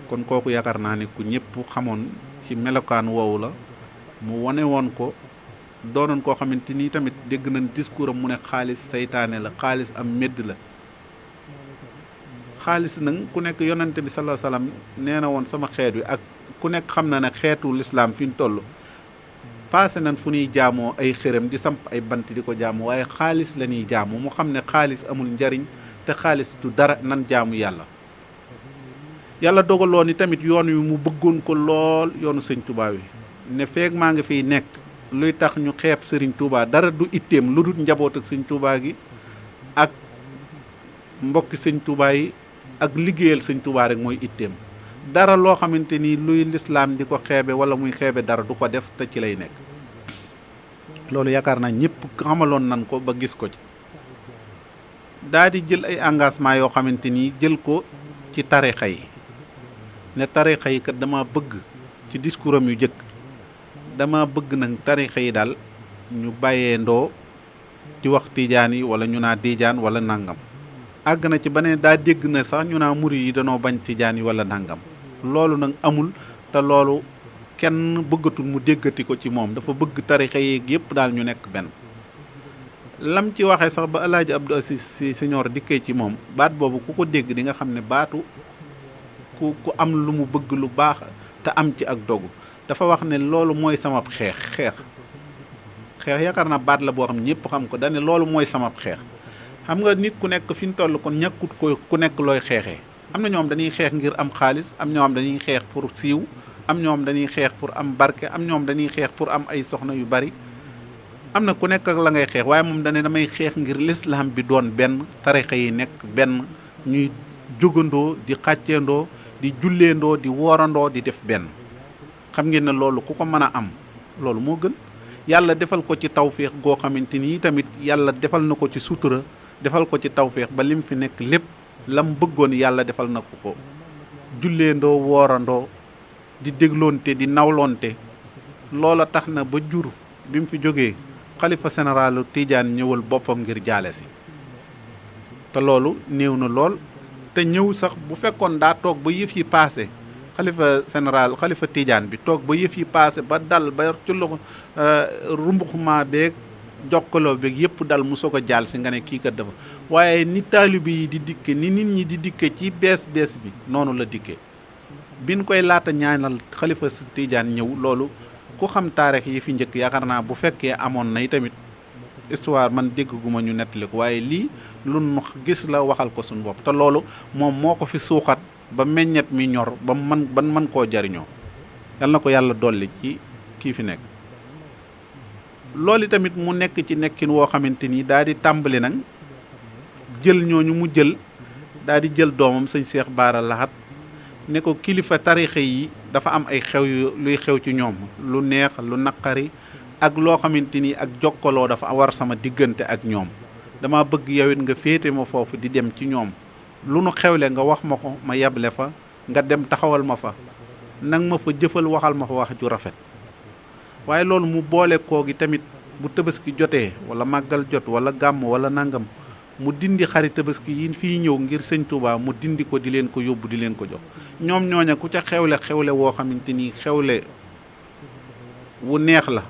kon kooku yaakaar naa ne ku ñëpp xamoon ci melokaan woowu la mu wane woon ko doonoon koo xamante ni tamit dégg nañ discours am mu ne xaalis saytaane la xaalis am medd la xaalis nag ku nekk yonante bi sallallahu alayhi wasallam nee na woon sama xeet wi ak ku nekk xam na ne xeetu lislaam fi ñu toll passé nañ fu ñuy jaamoo ay xërëm di samp ay bant di ko jaamu waaye xaalis la ñuy jaamu mu xam ne xaalis amul njariñ te xaalis du dara nan jaamu yàlla dogaloon ni tamit yoon wi mu bëggoon ko lool yoonu sëñ Touba wi ne feeg maa ngi fiy nekk luy tax ñu xeeb sëriñ Touba dara du itteem lu dul njaboot ak sëñ Touba gi ak mbokki sëñ Touba yi ak liggéeyal sëñ Touba rek mooy itteem dara loo xamante ni luy lislaam di ko xeebe wala muy xeebe dara du ko def te ci lay nekk loolu yaakaar naa ñëpp xamaloon nan ko ba gis ko ci daa di jël ay engagement yoo xamante ni jël ko ci tarixa yi ne tarixa yi kat dama bëgg ci discours am yu jëkk dama bëgg nag tarixa yi daal ñu bàyyee ndoo ci wax tiijaan yi wala ñu naa tiijaan wala nangam àgg na ci ba ne daa dégg na sax ñu naa muri yi danoo bañ tiijaan yi wala nangam loolu nag amul te loolu kenn bëggatul mu déggati ko ci moom dafa bëgg tarixa yi yépp daal ñu nekk benn lam ci waxee sax ba Alaaji Abdou Aziz Sy Senior dikkee ci moom baat boobu ku ko dégg di nga xam ne baatu ku am lu mu bëgg lu baax te am ci ak dogu dafa wax ne loolu mooy sama xeex yaakaar naa baat la boo xam ñëpp xam ko dane loolu mooy sama xeex xam nga nit ku nekk fi ñu toll kon ñàkkut ko ku nekk looy xeexee am na ñoom dañuy xeex ngir am xaalis am ñoom dañuy xeex pour siiw am ñoom dañuy xeex pour am barke am ñoom dañuy xeex pour am ay soxna yu bari am na ku nekk ak la ngay xeex waaye moom dane damay xeex ngir lislaam bi doon benn tarixa yi nekk benn ñuy jógandoo di xàcceendoo di julleendoo di woorandoo di def benn xam ngeen ne loolu ku ko mën a am loolu moo gën yàlla defal ko ci tawféex goo xamante ni tamit yàlla defal na ko ci sutura defal ko ci tawféex ba lim fi nekk lépp lam bëggoon yàlla defal na ko julleendoo woorandoo di dégloonte di nawloonte loola tax na ba jur bi mu fi jógee xalifa généralu Tidiane ñëwal boppam ngir jaale si te loolu néew na lool te ñëw sax bu fekkoon daa toog ba yëf yi paase xalifa général xalifa Tidiane bi toog ba yëf yi paase ba dal ba ci loxo rumbuxuma beeg jokkaloo beeg yëpp dal mu soog a jaal si nga ne kii kat dafa waaye ni taalibe yi di dikke ni nit ñi di dikke ci bees bi noonu la dikke biñ koy laata ñaanal xalifa Tidiane ñëw loolu ku xam taarix yi fi njëkk yaakaar naa bu fekkee amoon na tamit histoire man dégguma ñu nettali ko waaye lii lu nu gis la waxal ko suñu bopp te loolu moom moo ko fi suuxat ba meññet mi ñor ba man koo jariñoo yal na ko yàlla dolli ci kii fi nekk loolu tamit mu nekk ci nekkin woo xamante ni daal di tàmbali nag jël ñooñu mu jël daal di jël doomam sëñ Cheikh Bara Lahat ne ko kilifa tarixa yi dafa am ay xew yu luy xew ci ñoom lu neex lu naqari ak loo xamante ni ak jokkaloo dafa war sama diggante ak ñoom dama bëgg yow it nga féete ma foofu di dem ci ñoom lu nu xewle nga wax ma ko ma yeble fa nga dem taxawal ma fa nang ma fa jëfal waxal ma fa wax ju rafet waaye loolu mu boole koo gi tamit bu tabaski jotee wala màggal jot wala gàmm wala nangam mu dindi xari tabaski yi fii ñëw ngir sëñ Touba mu dindi ko di leen ko yóbbu di leen ko jox ñoom ñooña ku ca xewle woo xamante ni xewle wu neex la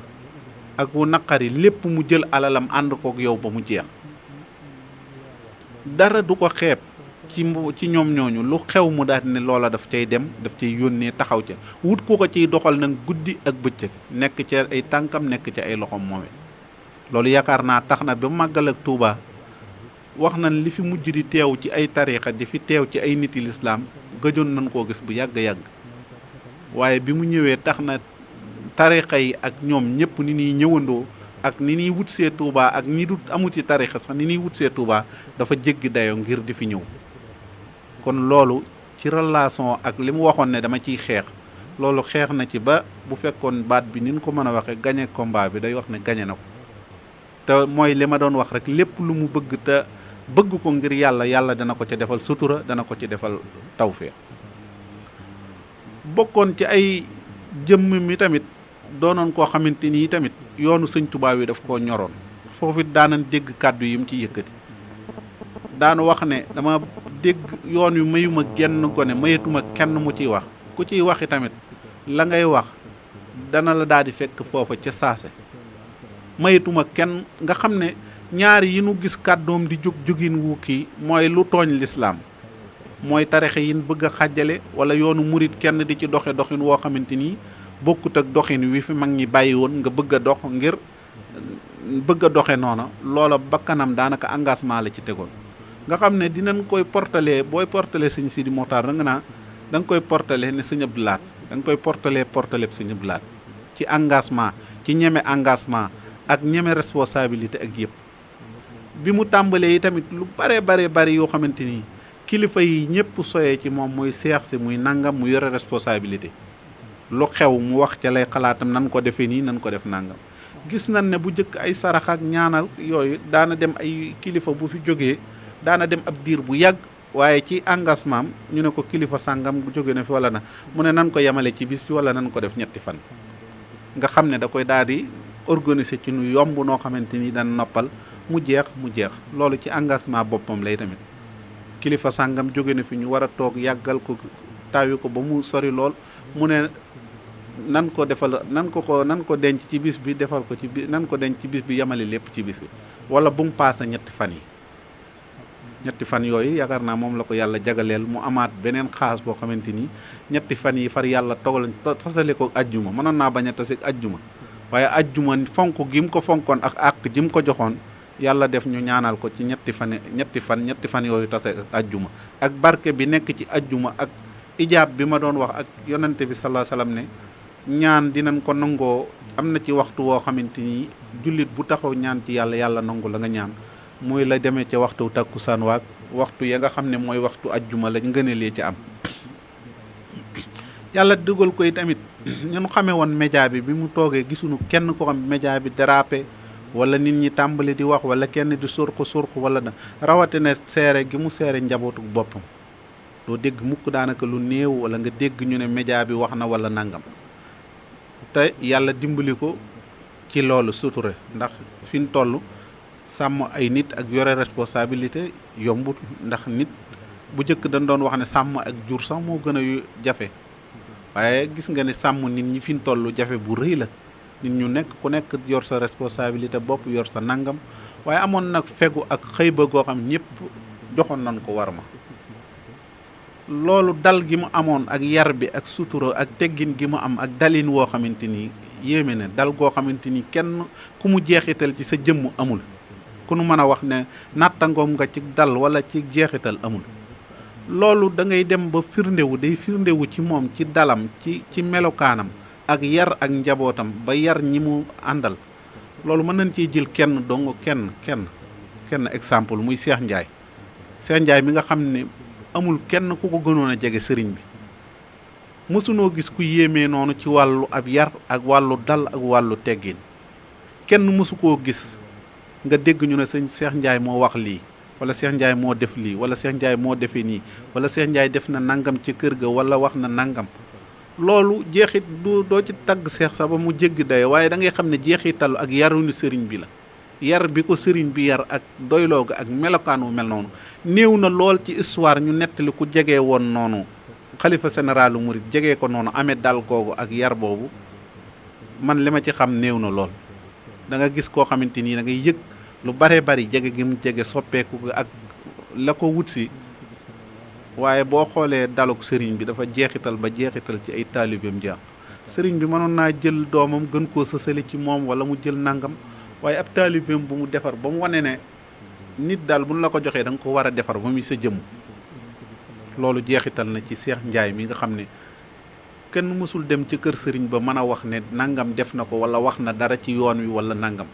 ak wu naqari lépp mu jël alalam ànd kook yow ba mu jeex dara du ko xeeb ci ñoom ñooñu lu xew mu daal ne loola daf cay dem daf cay yónnee taxaw ca wut ku ko ciy doxal nag guddi ak bëccëg nekk ca ay tànkam nekk ca ay loxom moome loolu yaakaar naa tax na ba màggal ak Touba wax nañ li fi mujj di teew ci ay tariixa di fi teew ci ay niti lislaam gëjoon nañ koo gis bu yàgg-yàgg waaye bi mu ñëwee tax na tariixa yi ak ñoom ñëpp ni ñuy ñëwandoo ak ni ñuy wut see Touba ak ñi du amu ci tariixa sax ni ñuy wut see Touba dafa jéggi dayoo ngir di fi ñëw kon loolu ci relation ak li mu waxoon ne dama ciy xeex loolu xeex na ci ba bu fekkoon baat bi ni ñu ko mën a waxee gañe combat bi day wax ne gañe na ko te mooy li ma doon wax rek lépp lu mu bëgg te bëgg ko ngir yàlla dana ko ci defal sutura dana ko ci defal tawfeex bokkoon ci ay jëmm mi tamit doonoon koo xamante ni tamit yoonu sëñ Tuubaa wi daf koo ñoroon foofu daanan dégg kàddu yi mu ci yëkkati daanu wax ne dama dégg yoon wi mayuma genn gone mayetuma kenn mu ciy wax ku ciy waxi tamit la ngay wax dana la daal di fekk foofa ca saase mayetuma kenn nga xam ne ñaari yi nu gis kàddoom di jógin wu kii mooy lu tooñ lislaam mooy tarixe yin bëgg a xàjjale wala yoonu murit kenn di ci doxe doxin woo xamante ni bokkut ak doxin wi fi mag ñi bàyyi woon nga bëgg a dox ngir bëgg a doxe noona loola bakkanam daanaka engagement la ci tegoon nga xam ne dinañ koy portalee booy portalee sëñ Sidi Moxtaar da nga naa da nga koy portalee ne sëñ Abdou Lahat da nga koy portalee sëñ Abdou Lahat ci engagement ci ñeme engagement ak ñeme responsabilité ak yëpp bi mu tàmbalee yi tamit lu bare yoo xamante ni kilifa yi ñëpp soyee ci moom muy seex si muy nangam mu yore responsabilité lu xew mu wax ca lay xalaatam nan ko defee nii nan ko def nangam gis nañ ne bu njëkk ay sarax ak ñaanal yooyu daana dem ay kilifa bu fi jógee daana dem ab diir bu yàgg waaye ci engagement ñu ne ko kilifa sàngam bu jóge na fi wala na mu ne nan ko yemale ci bis wala nan ko def ñetti fan nga xam ne da koy daal di organiser ci nu yomb noo xamante ni daan noppal mu jeex loolu ci engagement boppam lay tamit kilifa sàngam jóge na fi ñu war a toog yàggal ko taawi ko ba mu sori lool mu ne nan ko denc ci bis bi defal ko ci nan ko denc ci bis bi yemale lépp ci bis bi wala bu mu paase ñetti fan yooyu yaakaar naa moom la ko yàlla jagaleel mu amaat beneen xaas boo xamante ni ñetti fan yi far yàlla togal tasale ko ajjuma mënoon naa bañ a tase ajjuma waaye ajjuma fonk gi mu ko fonkoon ak àq ji mu ko joxoon yàlla def ñu ñaanal ko ci ñetti fan yooyu tase ak ajjuma ak barke bi nekk ci ajjuma ak ijaab bi ma doon wax ak yonante bi sallallahu alayhi wasallam ne ñaan dinañ ko nangoo am na ci waxtu woo xamante ni jullit bu taxaw ñaan ci yàlla nangu la nga ñaan muy la demee ca waxtu takkusaan waak waxtu ya nga xam ne mooy waxtu ajjuma lañ ngëneelee ci am yàlla dugal koy tamit ñun xamee woon média bi mu toogee gisuñu kenn ko xam média bi dérapé wala nit ñi tàmbali di wax wala kenn di surxu wala na rawatina seere gi mu seere njabootu boppam doo dégg mukk daanaka lu néew wala nga dégg ñu ne média bi wax na wala nangam te yàlla dimbali ko ci loolu suture ndax fi ñu toll sàmm ay nit ak yore responsabilité yombut ndax nit bu njëkk dañ doon wax ne sàmm ak jur sax moo gën a jafe waaye gis nga ne sàmm nit ñi fi ñu toll jafe bu rëy la nit ñu nekk ku nekk yor sa responsabilité bopp yor sa nangam waaye amoon nag fegu ak xëy ba goo xam ñëpp joxoon nañ ko war ma loolu dal gi mu amoon ak yar bi ak sutura ak teggin gi mu am ak dalin woo xamante ni yéeme ne dal goo xamante ni kenn ku mu jeexital ci sa jëmm amul ku nu mën a wax ne nattangoom nga ci dal wala ci jeexital amul loolu da ngay dem ba firndewu day firndewu ci moom ci dalam ci melokaanam ak yar ak njabootam ba yar ñi mu àndal loolu mën nañ ciy jël kenn dong kenn exemple muy Cheikh Ndiaye Cheikh Ndiaye mi nga xam ne amul kenn ku ko gënoon a jege sëriñ bi mësunoo gis ku yéemee noonu ci wàllu ab yar ak wàllu dal ak wàllu teggin kenn mësu koo gis nga dégg ñu ne sëñ Cheikh Ndiaye moo wax lii wala Cheikh Ndiaye moo def lii wala Cheikh Ndiaye moo defee nii wala Cheikh Ndiaye def na nangam ci kër ga wala wax na nangam loolu jeexit doo ci tagg Cheikh sa ba mu jéggi daye waaye da ngay xam ne jeexital ak yaruñu sëriñ bi la yar bi ko sëriñ bi yar ak doyloo ga ak melokaan wu mel noonu néew na lool ci histoire ñu nettali ku jege woon noonu xalifa généralu murid jege ko noonu amee dal googu ak yar boobu man li ma ci xam néew na lool da nga gis koo xamante nii da ngay yëg lu bare bari jege gi mu jege soppeeku ak la ko wut si waaye boo xoolee daluk sëriñ bi dafa jeexital ba jeexital ci ay taalibeem jeex sëriñ bi mënoon naa jël doomam gën koo sësali ci moom wala mu jël nangam waaye ab taalibeem bu mu defar ba mu wane ne nit daal buñ la ko joxee da nga ko war a defar ba muy sa jëmm loolu jeexital na ci Cheikh Ndiaye mi nga xam ne kenn mësul dem ci kër sëriñ ba mën a wax ne nangam def na ko wala wax na dara ci yoon wi wala nangam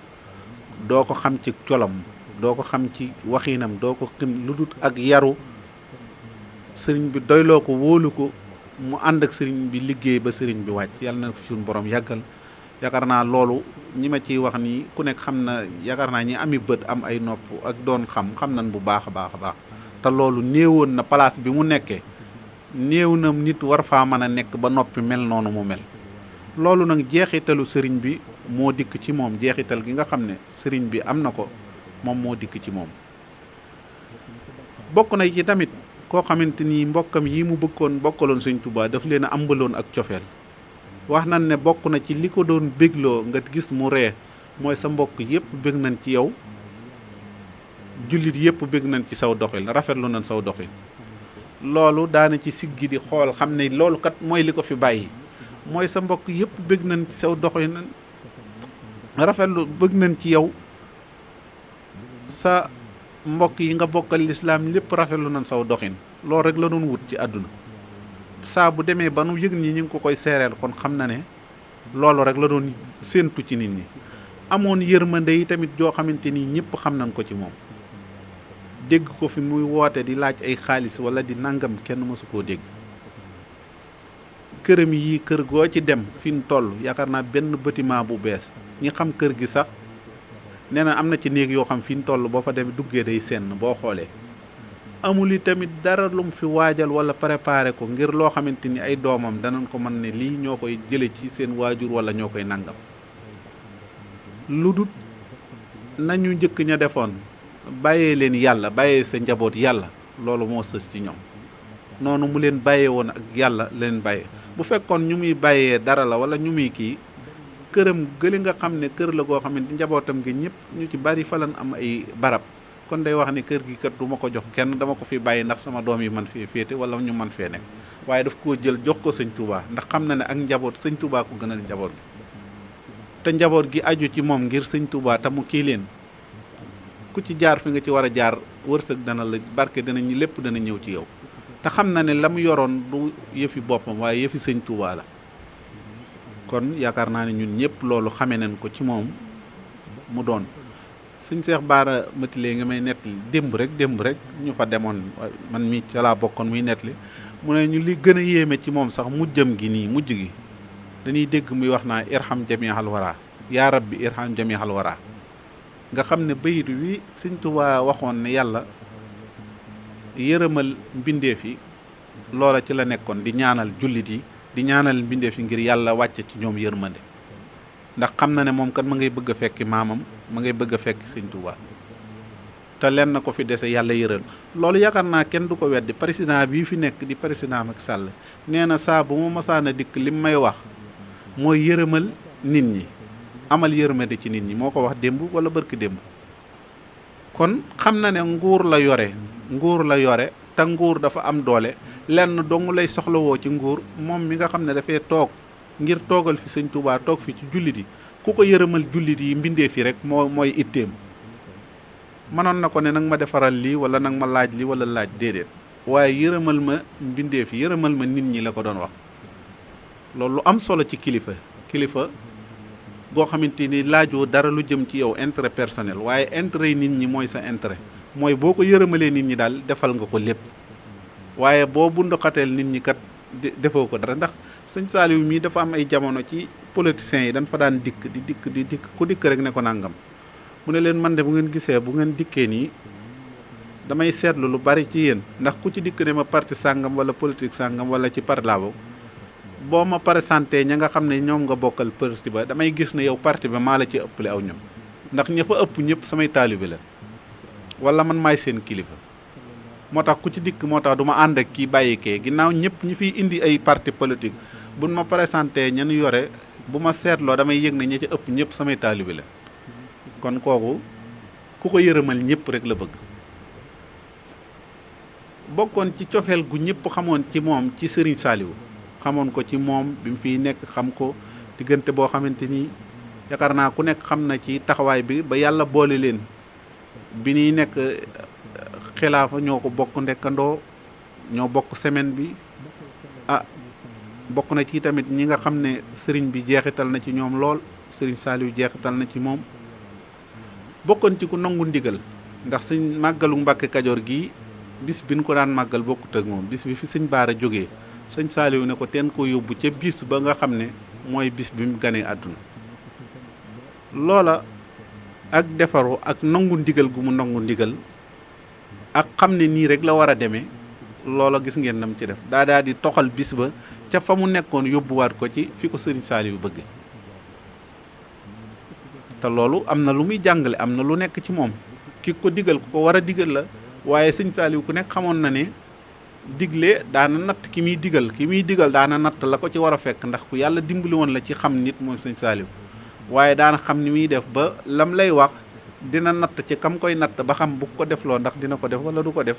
doo ko xam ci colam doo ko xam ci waxinam doo ko xam lu dut ak yaru sëriñ bi doyloo ko wóolu ko mu ànd ak sëriñ bi liggéey ba sëriñ bi wàcc yàlla na fi suñu borom yàggal yaakaar naa loolu ñi ma ciy wax nii ku nekk xam na yaakaar naa ñi ami bët am ay nopp ak doon xam nañ bu baax a baax a baax te loolu néewoon na place bi mu nekkee néew na nit war faa mën a nekk ba noppi mel noonu mu mel loolu nag jeexitalu sëriñ bi moo dikk ci moom jeexital gi nga xam ne sëriñ bi am na ko moom moo dikk ci moom bokk na ci tamit koo xamante ni mbokkam yi mu bokkaloon Sëriñ Tuubaa daf leen a ambaloon ak cofeel wax nañ ne bokk na ci li ko doon bégloo nga gis mu ree mooy sa mbokk yépp bég nañ ci yow jullit yépp bég nañ ci saw doxin rafetlu nañ saw doxin loolu daana ci siggi di xool xam ne loolu kat mooy li ko fi bàyyi mooy sa mbokk yépp bég nañ ci saw doxin rafetlu bég nañ ci yow sa mbokk yi nga bokkal lislaam lépp rafetlu nañ saw doxin loolu rek la doon wut ci àdduna saa bu demee ba nu yëg ñi ñu ngi ko koy seereel kon xam na ne loolu rek la doon séentu ci nit ñi amoon yërmande yi tamit joo xamante ni ñëpp xam nañ ko ci moom dégg ko fi muy woote di laaj ay xaalis wala di nangam kenn mësu koo dégg këram yi kër goo ci dem fi mu toll yaakaar naa benn bâtiment bu bees ñi xam kër gi sax nee na am na ci néeg yoo xam fi mu toll boo fa demee duggee day senn boo xoolee amul i tamit dara lum fi waajal wala préparé ko ngir loo xamante ni ay doomam danañ ko mën ne lii ñoo koy jële ci seen waajur wala ñoo koy nangam lu dut nañu njëkk ña defoon bàyyee leen yàlla bàyyee sa njaboot yàlla loolu moo sës ci ñoom noonu mu leen bàyyee woon ak yàlla leen bàyyee bu fekkoon ñu muy bàyyee dara la wala ñu muy kii këram gëli nga xam ne kër la goo xam ne njabootam gi ñëpp ñu ci bari falan am ay barab kon day wax ne kër gi kat du ma ko jox kenn dama ko fi bàyyi ndax sama doom yi man fee féete wala ñu man fee nekk waaye daf koo jël jox ko sëñ Touba ndax xam na ne ak njaboot sëñ Touba ko gënal njaboot gi te njaboot gi aju ci moom ngir sëñ Touba te mu kii leen ku ci jaar fi nga ci war a jaar wërsëg dana la barke danañ lépp dana ñëw ci yow te xam na ne la mu yoroon du yëfi boppam waaye yëfi sëñ Touba la kon yaakaar naa ne ñun ñëpp loolu xamee nañ ko ci moom mu doon suñ Seex Baara Matilé nga may nettali démb rek ñu fa demoon man mi ca laa bokkoon muy nettali mu ne ñu li gën a yéeme ci moom sax mujjam gi nii mujj gi dañuy dégg muy wax naa irham jamihal wara yaa rabbi irham jamihal wara nga xam ne bayit wi Sëñ Tuubaa waxoon ne yàlla yërëmal mbindeef yi loola ci la nekkoon di ñaanal jullit yi di ñaanal mbindeef yi ngir yàlla wàcce ci ñoom yërmande ndax xam na ne moom kat ma ngay bëgg a fekki maamam ma ngay bëgg a fekki Sëñ Tuubaa te lenn ko fi dese yàlla yëral loolu yaakaar naa kenn du ko weddi. président bii fi nekk di président Macky Sall nee na saa bu ma masaan a dikk lim may wax mooy yërëmal nit ñi, amal yërmande ci nit ñi, moo ko wax démb wala bërki démb. kon xam na ne nguur la yore te nguur dafa am doole, lenn dong lay soxlawoo ci nguur. moom mi nga xam ne dafay toog ngir toogal fi sëñ Touba, toog fi ci jullit yi, ku ko yërëmal jullit yi mbindee fi rek mooy itteem. mënoon na ko ne nag ma defaral lii wala nag ma laaj lii wala laaj déedéet, waaye yërëmal ma mbindee fi, yërëmal ma nit ñi la ko doon wax. loolu lu am solo ci kilifa boo xamante ni laajoo dara lu jëm ci yow intérêt personnel, waaye intérêt yi nit ñi mooy sa intérêt. mooy boo ko yërëmalee nit ñi daal defal nga ko lépp, waaye boo bunduxateel nit ñi kat defoo ko dara. ndax sëñ Saliou mii dafa am ay jamono ci politiciens yi dañ fa daan dikk ku dikk rek ne ko nangam. mu ne leen man de bu ngeen gisee bu ngeen dikkee nii damay seetlu lu bari ci yéen, ndax ku ci dikk ne ma parti sàngam wala politique sàngam wala ci parti laa boo ma présenté ña nga xam ne ñoom nga bokkal parti ba, damay gis ne yow parti ba maa la ci ëppale aw ñoom, ndax ña fa ëpp ñëpp samay taalibe la wala man maay seen kilifa. moo tax ku ci dikk moo tax du ma ànd ak kii bàyyi kee. ginnaaw ñëpp ñi fiy indi ay parti politique buñ ma présenté ñan yore, bu ma seetloo damay yëg ne ñi ci ëpp ñëpp samay taalibe la. kon kooku ku ko yërëmal ñëpp rek la bëgg. bokkoon ci cofeel gu ñëpp xamoon ci moom ci Serigne Saliou, xamoon ko ci moom bi mu fiy nekk, xam ko diggante boo xamante ni yaakaar naa ku nekk xam na ci taxawaay bi ba yàlla boole leen. bi ñuy nekk xilaafa ñoo ko bokk ndekkandoo, ñoo bokk semaine bi. bokk na ci tamit ñi nga xam ne sëriñ bi jeexital na ci ñoom lool, Serigne Saliou jeexital na ci moom. bokkoon ci ku nangu ndigal, ndax sëñ màggalu Mbàkke Kajoor gi bis bi ñu ko daan màggal bokkut ak moom. bis bi fi sëñ Baara jógee sëñ Saliou ne ko teen ko yóbbu ca bis ba nga xam ne mooy bis bi mu ganee àdduna. loola ak defaru ak nangu ndigal gu mu nangu ndigal ak xam ne nii rek la war a demee, loola gis ngeen nam ci def. daa di toxal bis ba ca fa mu nekkoon yóbbuwaat ko ci fi ko sëriñ Saliou bëgg. te loolu am na lu muy jàngale, am na lu nekk ci moom. ki ko digal ku ko war a digal la, waaye sëñ Saliou ku nekk xamoon na ne digle daana natt ki muy digal daana natt la ko ci war a fekk, ndax ku yàlla dimbali woon la ci xam nit moom sëñ Saliou. waaye daana xam ni muy def ba lam lay wax dina natt ci kam koy natt ba xam bu ko defloo ndax dina ko def wala du ko def.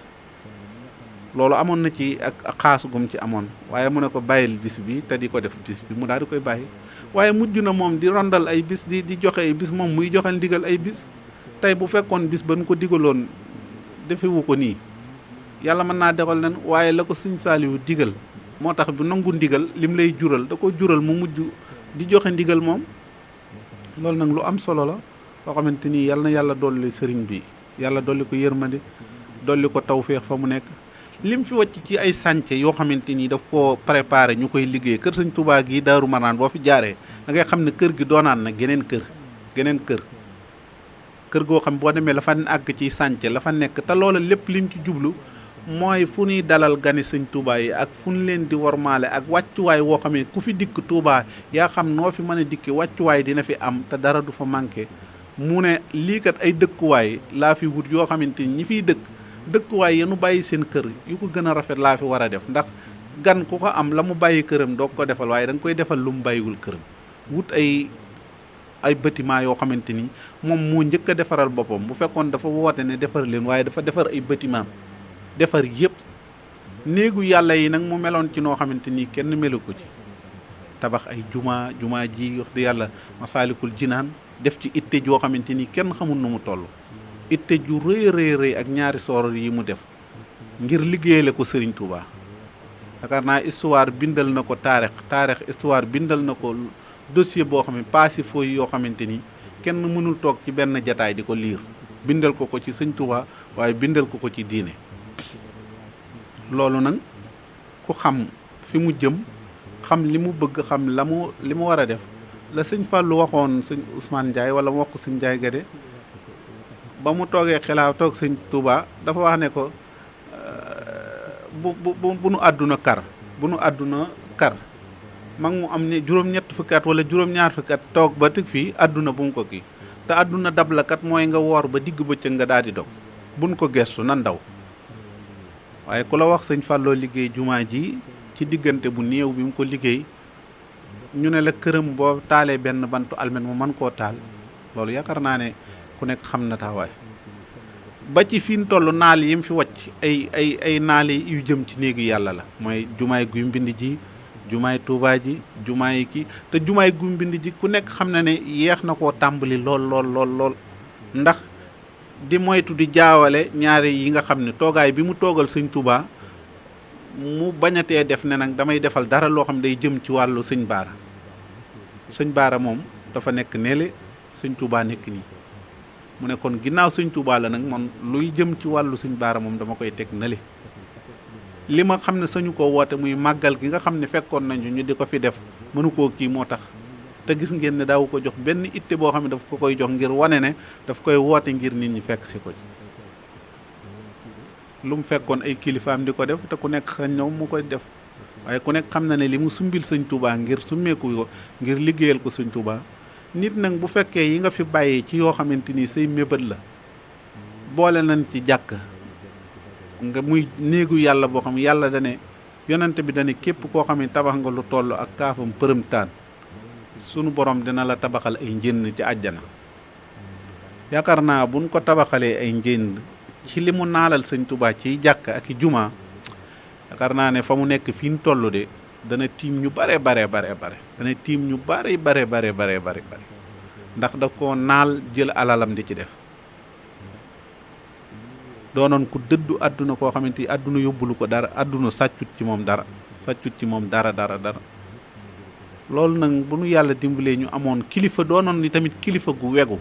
loolu amoon na ci ak xaas gum ci amoon, waaye mu ne ko bàyyil bis bi te di ko def bis bi mu daal di koy bàyyi. waaye mujj na moom di rondal ay bis di joxe ay bis, moom muy joxe ndigal ay bis. tey bu fekkoon bis ba nu ko digaloon defewu ko nii, yàlla mën naa defal nen. waaye la ko sëñ Saliou digal moo tax bu nangu ndigal lim lay jural da ko jural mu mujj di joxe ndigal moom. loolu nag lu am solo la loo xamante ni yàlla na yàlla dolli sëriñ bi, yàlla dolli ko yërmande, dolli ko tawféex fa mu nekk. lim fi wàcc ci ay sànce yoo xamante ni daf koo préparé ñu koy liggéey. kër sëñ Touba gi Daaru Marnaan boo fi jaaree da ngay xam ne kër gi doonaan na geneen kër goo xam boo demee la fa àgg ci sànce la fa nekk. te loola lépp lim ci jublu mooy fu ñuy dalal gani sëñ Touba yi ak fu ñu leen di wormaale ak wàccuwaay woo xam ne ku fi dikk Touba yaa xam noo fi mën a dikki wàccuwaay dina fi am te dara du fa manqué. mu ne lii kat ay dëkkuwaay laa fi wut yoo xamante ni ñi fiy dëkkuwaay yenu bàyyi seen kër yu ko gën a rafet laa fi war a def. ndax gan ku ko am la mu bàyyi këram doo ko defal, waaye da nga koy defal lu mu bàyyiwul këram. wut ay bâtiment yoo xamante ni moom moo njëkk a defaral boppam. bu fekkoon dafa woote ne defar leen, waaye dafa defar ay bâtiment defar yëpp. néegu yàlla yi nag mu meloon ci noo xamante ni kenn melu ko ci. tabax ay jumaa ji wax di yàlla Masaalikul Jinaan def ci itte joo xamante ni kenn xamul nu mu toll. itte ju rëy ak ñaari soor yi mu def ngir liggéeyale ko Serigne Touba. yaakaar naa histoire bindal na ko taarix histoire bindal na ko dossier boo xam ne paasi fooy yoo xamante ni kenn mënul toog ci benn jataay di ko liir. bindal ko ci Sëñ Touba waaye bindal ko ci diine. loolu nag ku xam fi mu jëm, xam li mu bëgg, xam li mu war a def la sëñ Fallou waxoon sëñ Ousmane Ndiaye wala mu wax ko sëñ Ndiaye Gade ba mu toogee xilaaf toog sëñ Touba dafa wax ne ko bu nu àdduna kar mag mu am ne juróom-ñett fukki at wala juróom-ñaar fukki at toog ba tëg fii àdduna bu mu ko kii te àdduna dab la kat mooy nga woor ba digg bëccëg nga daal di dog buñ ko gestu nan daw. waaye ku la wax sëñ Fallou liggéey jumaa ji ci diggante bu néew bi mu ko liggéey ñu ne la këram boo taalee benn bantu almet mu mën koo taal loolu yaakaar naa ne ku nekk xam na taxawaay. ba ci fi mu toll naal yi mu fi wàcc ay naal yu jëm ci néegu yàlla la mooy jumaay guy mbind ji jumaay Tuubaa ji jumaay kii te jumaay guy mbind ji ku nekk xam na ne yeex na koo tàmbali lool ndax di moytu di jaawale ñaari yi nga xam ne toogaay bi mu toogal sëñ Tuubaa mu bañatee def ne nag damay defal dara loo xam ne day jëm ci wàllu sëñ Baara moom dafa nekk neele sëñ Tuubaa nekk nii mu ne kon ginnaaw sëñ Tuubaa la nag man luy jëm ci wàllu sëñ Baara moom dama koy teg nale li ma xam ne sañu ko woote muy màggal gi nga xam ne fekkoon nañu ñu di ko fi def mënu koo kii moo tax te gis ngeen ne daaw ko jox benn itte boo xam ne daf ko koy jox ngir wane ne daf koy woote ngir nit ñi fekk si ko ci lu mu fekkoon ay kilifaam di ko def te ku nekk xañ ñëw mu koy def waaye ku nekk xam na ne li mu sumbil sëñ Tuubaa ngir summeeku ko ngir liggéeyal ko sëñ Tuubaa nit nag bu fekkee yi nga fi bàyyi ci yoo xamante ni say mébét la boole nañ ci jàkk nga muy néegu yàlla boo xam yàlla dane yonante bi dane képp koo xam ne tabax nga lu toll ak kaafam përëmtaan sunu borom dina la tabaxal ay njënd ci àjjana. yaakaar naa buñ ko tabaxalee ay njënd ci li mu naalal sëñ Tuubaa ciy jàkk ak i jumaa yaakaar naa ne fa mu nekk fi ñu toll de dana tiim ñu bare dana tiim ñu bare ndax da ko naal jël alalam di ci def doonoon ku dëddu àdduna koo xamante ni àdduna yóbbulu ko dara àdduna sàccut ci moom dara loolu nag bu nu yàlla dimbalee ñu amoon kilifa doonoon ni tamit kilifa gu wegu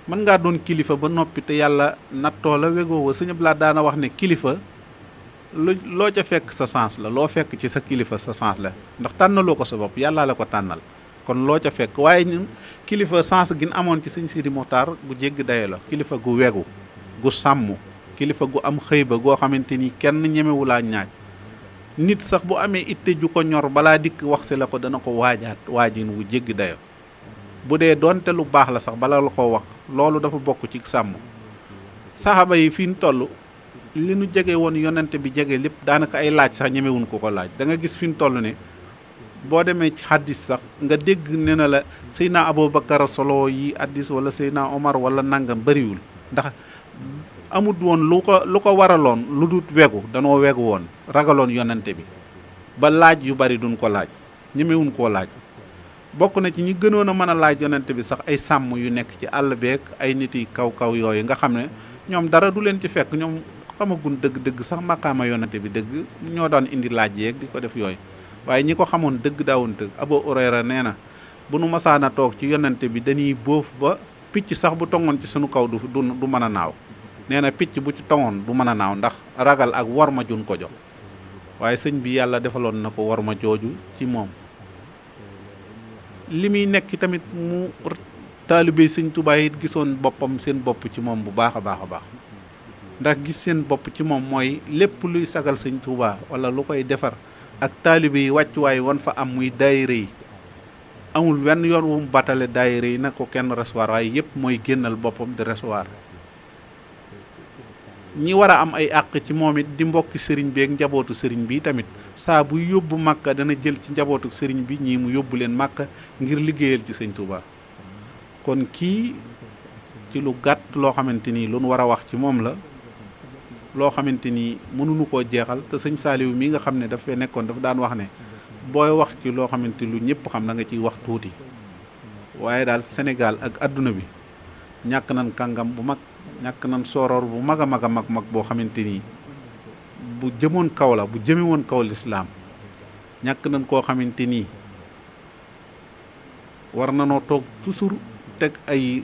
mën ngaa doon kilifa ba noppi te yàlla nattoo la wegoo wa sëñ Abdou daana wax ne kilifa loo ca fekk sa sens la loo fekk ci sa kilifa sa sens la ndax tànnaloo ko sa bopp yàlla la ko tànnal kon loo ca fekk waaye ñun kilifa sens gin amoon ci sëñ Sidi Muxtaar bu jégg daye la kilifa gu wegu gu sàmm kilifa gu am xëy ba goo xamante ni kenn ñemewulaa ñaaj nit sax bu amee itte ju ko ñor balaa dikk wax si la ko dana ko waajin wu jéggi dayo bu dee doonte lu baax la sax bala la ko wax loolu dafa bokk ci sàmm saxaaba yi fi ñu toll li nu jege woon yonente bi jege lépp daanaka ay laaj sax ñemewuñ ko laaj da nga gis fi ñu toll ne boo demee ci xaddis sax nga dégg ne na la Seydina Aboubacar solo yi xaddis wala Seydina Omar wala nangam bëriwul ndax amut woon lu ko waraloon lu dut wegu danoo wegu woon ragaloon yonente bi ba laaj yu bari duñ ko laaj ñemewuñ koo laaj bokk na ci ñi gënoon a mën a laaj yonente bi sax ay sàmm yu nekk ci àll beeg ay nit yi kaw yooyu nga xam ne ñoom dara du leen ci fekk ñoom xamagun dëgg sax maqaama yonente bi dëgg ñoo daan indi laaj yeeg di ko def yooyu waaye ñi ko xamoon dëgg daawun dëgg Abu Hurayra nee na bu nu masaana toog ci yonente bi dañuy bóof ba picc sax bu tongoon ci sunu kaw du mën a naaw nee na picc bu ci tongoon du mën a naaw ndax ragal ak war ma jun ko jox waaye sëñ bi yàlla defaloon na ko war ma jooju ci moom li muy nekk tamit mu taalibe sëñ Tuubaa it gisoon boppam seen bopp ci moom bu baax a baax ndax gis seen bopp ci moom mooy lépp luy sagal sëñ Tuubaa wala lu koy defar ak taalibe yi wàccuwaay wan fa am muy daayira yi amul wenn yoon wu mu batale daayira yi na ko kenn recevoir waaye yëpp mooy génnal boppam di recevoir ñi war a am ay àq ci moom it di mbokki sëriñ bi ak njabootu sëriñ bi tamit saa buy yóbbu Màkka dana jël ci njabootu sëriñ bi ñii mu yóbbu leen Màkka ngir liggéeyal ci sëñ Tuubaa kon kii ci lu gàtt loo xamante ni lu nu war a wax ci moom la loo xamante ni mënuñu koo jeexal te sëñ Saaliw mi nga xam ne daf fee nekkoon dafa daan wax ne booy wax ci loo xamante lu ñëpp xam da nga ciy wax tuuti waaye daal Sénégal ak adduna bi ñàkk nañ kàngam bu mag ñàkk nañ sooroor bu mag a mag boo xamante ni bu jëmoon kaw la bu jëme woon kaw lislaam ñàkk nañ koo xamante ni war nanoo toog toujours teg ay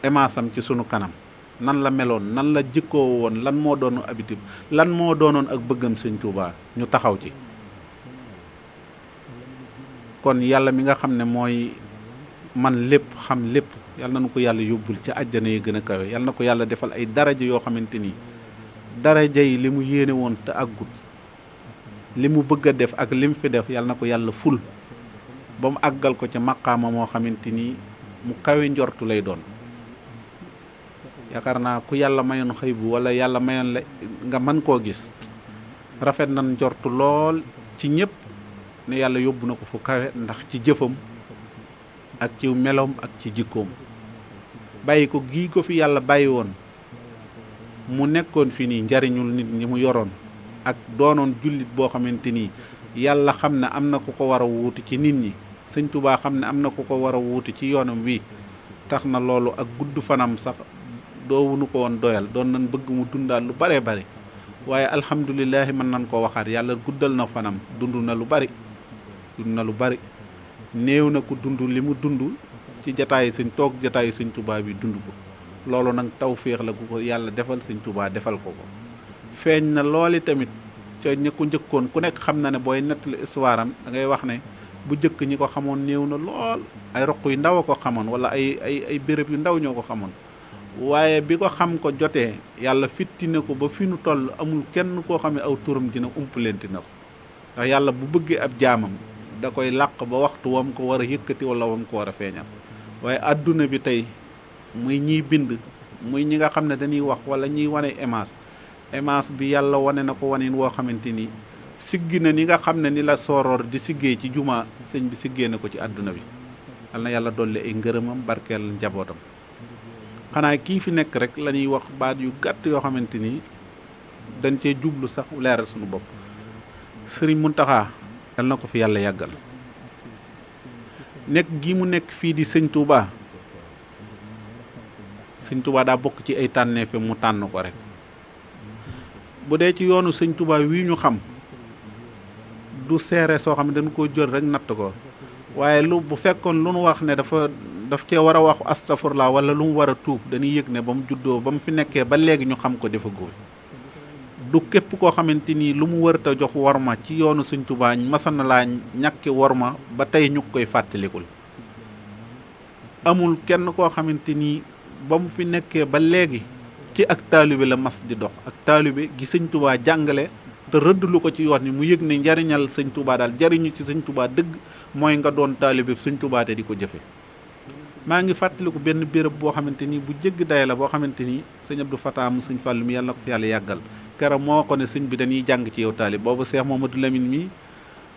émaasam ci sunu kanam nan la meloon nan la jikkoo woon lan moo doonu habitude lan moo doonoon ak bëggam sëñ Tuubaa ñu taxaw ci kon yàlla mi nga xam ne mooy man lépp xam lépp yàlla na nu ko yàlla yóbbul ci àjjana yi gën a kawe yàlla na ko yàlla defal ay daraja yoo xamante ni daraja yi li mu yéene woon te àggut li mu bëgg a def ak li mu fi def yàlla na ko yàlla ful ba mu àggal ko ca maqaama moo xamante ni mu kawe njortu lay doon yaakaar naa ku yàlla mayoon xëy bu wala yàlla mayoon la nga mën koo gis rafet nañ njortu lool ci ñëpp ne yàlla yóbbu na ko fu kawe ndax ci jëfam ak ci meloom ak ci jikkoom bàyyi ko gii ko fi yàlla bàyyi woon mu nekkoon fi nii njariñul nit ñi mu yoroon ak doonoon jullit boo xamante nii yàlla xam ne am na ku ko war a wuuti ci nit ñi sëñ Tuubaa xam ne am na ku ko war a wuuti ci yoonam wi tax na loolu ak gudd fanam sax doowunu ko woon doyal doon nañ bëgg mu dundaal lu bare bari waaye alhamdulilahi mën nañ koo waxaat yàlla guddal na fanam dund na lu bari néew na ko dund li mu dund ci jataayi sëñ toog jataayi sëñ Tuubaa bi dund ko loolu nag tawféex la gu ko yàlla defal sëñ Tuubaa defal ko ko feeñ na looli tamit ca ña ko njëkkoon ku nekk xam na ne booy nettali histoire am da ngay wax ne bu njëkk ñi ko xamoon néew na lool ay roq yu ndaw a ko xamoon wala ay béréb yu ndaw ñoo ko xamoon waaye bi ko xam ko jotee yàlla fitti na ko ba fi nu toll amul kenn koo xam ne aw turam dina umpalenti na ko ndax yàlla bu bëggee ab jaamam da koy làq ba waxtu wam ko war a yëkkati wala wam ko war a feeñal waaye adduna bi tey muy ñiy bind muy ñi nga xam ne dañuy wax wala ñiy wane image bi yàlla wane na ko wanin woo xamante ni siggi na ni nga xam ne ni la sooroor di siggee ci juma sëñ bi siggee na ko ci àdduna bi yal na yàlla dolli ay ngërëmam barkeel njabootam xanaa kii fi nekk rek la ñuy wax baat yu gàtt yoo xamante ni dañ cee jublu sax leeral suñu bopp sëriñ Muntaxa yal na ko fi yàlla yàggal nekk gi mu nekk fii di sëñ Touba daa bokk ci ay tànneefe mu tànn ko rek bu dee ci yoonu sëñ Touba wii ñu xam du seere soo xam ne dañu ko jël rek natt ko waaye bu fekkoon lu nu wax ne daf cee war a wax astafurlaa wala lu mu war a tuub dañuy yëg ne ba mu juddoo ba mu fi nekkee ba léegi ñu xam ko defa góor du képp koo xamante ni lu mu wërta jox worma ci yoonu sëñ Touba masan na laa ñàkki worma ba tey ñu koy fàttalikul amul kenn koo xamante ni ba mu fi nekkee ba léegi ci ak taalibe la mas di dox ak taalibe gi sëñ Touba jàngale te rëdd lu ko ci yoon ni mu yëg ne njariñal sëñ Touba daal jariñu ci sëñ Touba dëgg mooy nga doon taalibe sëñ Touba te di ko jëfe maa ngi fàttaliku benn béréb boo xamante ni bu jégg day la boo xamante ni sëñ Abdou Fatah mu sëñ Fàllu mi yàlla na ko fi yàlla yàggal keroog moo ko ne sëñ bi dañuy jàng ci yow taalib boobu Cheikh Mamadou Lamine mi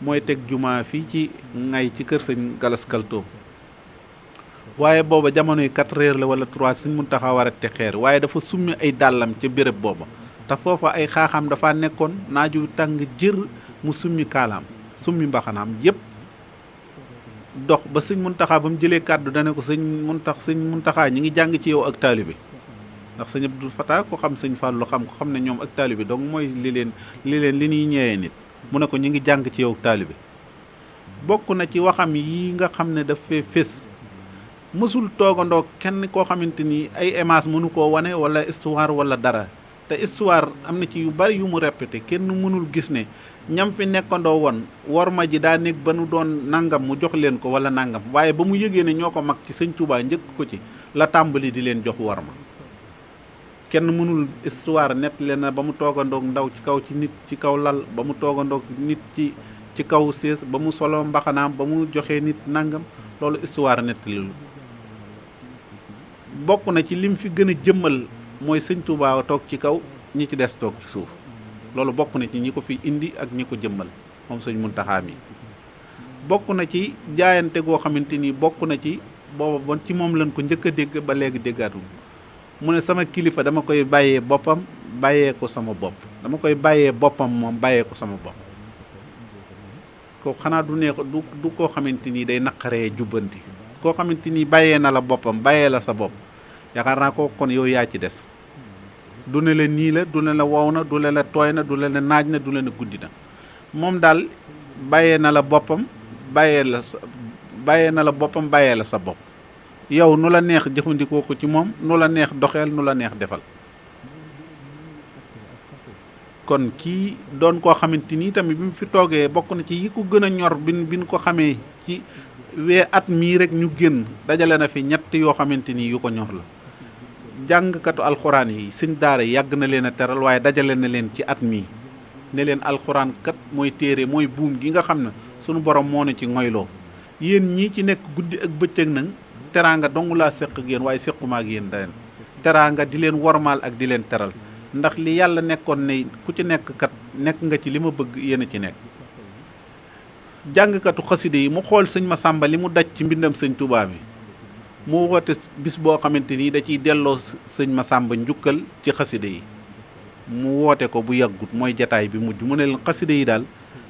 mooy teg jumaa fii ci ngay ci kër sëñ Galas Kaltoom waaye booba jamonoy 4 heures la wala 3 sëñ Muntaxa war a te xeer waaye dafa summi ay dàllam ca béréb booba te foofa ay xaaxaam dafa nekkoon naaju tàng jër mu summi kaalaam summi mbaxanaam yépp dox ba sëñ Muntaxa ba mu jëlee kàddu dane ko sëñ Muntaxa ñi ngi jàng ci yow ak taalibe ndax sëñ Abdou Fatah ko xam sëñ Fàllu xam ko xam ne ñoom ak taalibe donc mooy li ñuy ñëwee nit mu ne ko ñi ngi jàng ci yow ak taalibe bokk na ci waxam yi nga xam ne daf fee fés mësul toogandoo kenn koo xamante ni ay image mënu koo wane wala histoire wala dara te histoire am na ci yu bari yu mu répété kenn mënul gis ne ñam fi nekkandoo woon worma ji daa nekk ba nu doon nangam mu jox leen ko wala nangam waaye ba mu yëgee ne ñoo ko mag ci sëñ Touba njëkk ko ci la tàmbali di leen jox worma kenn mënul histoire nett leen na ba mu toogandoog ndaw ci kaw ci nit ci kaw lal ba mu toogandoog nit ci kaw sées ba mu solo mbaxanaam ba mu joxee nit nangam loolu histoire nett lu bokk na ci lim fi gën a jëmmal mooy sëñ Touba toog ci kaw ñi ci des toog ci suuf loolu bokk na ci ñi ko fi indi ak ñi ko jëmmal moom sëñ Muntaxa mi bokk na ci jaayante goo xamante ni bokk na ci booba bon ci moom lañ ko njëkk a dégg ba léegi déggaatul mu ne sama kilifa dama koy bàyyee boppam bàyyee ko sama bopp dama koy bàyyee boppam moom bàyyee ko sama bopp ko xanaa du neex du koo xamante ni day naqaree jubbanti koo xamante ni bàyyee na la boppam bàyyee la sa bopp yaakaar naa ko kon yow yaa ci des du ne la nii la du ne la wow na du ne la tooy na du ne la naaj na du ne la guddi na moom daal bàyyee na la boppam bàyyee la sa bopp yow nu la neex jëfandikoo ko ci moom nu la neex doxeel nu la neex defal kon kii doon koo xamante ni tamit bi mu fi toogee bokk na ci yi ko gën a ñor bi ñu ko xamee ci at mii rek ñu génn dajale na fi ñett yoo xamante ni yu ko ñor la jàngkatu alxuraan yi sëñ daara yàgg na leen a teral waaye dajale na leen ci at mii ne leen alxuraan kat mooy téere mooy buum gi nga xam ne sunu borom moo ne ci ngoyloo yéen ñii ci nekk guddi ak bëccëg nag teraanga dong laa séq ak yéen waaye séquma ak yéen dayen teraanga di leen wormaal ak di leen teral ndax li yàlla nekkoon ne ku ci nekk kat nekk nga ci li ma bëgg yéen a ci nekk. jàngkatu xaside yi mu xool sëñ Masamba li mu daj ci mbindam sëñ Touba bi mu woote bis boo xamante ni da ciy delloo sëñ Masamba njukkal ci xaside yi mu woote ko bu yàggut mooy jataay bi mujj mu ne leen xaside yi daal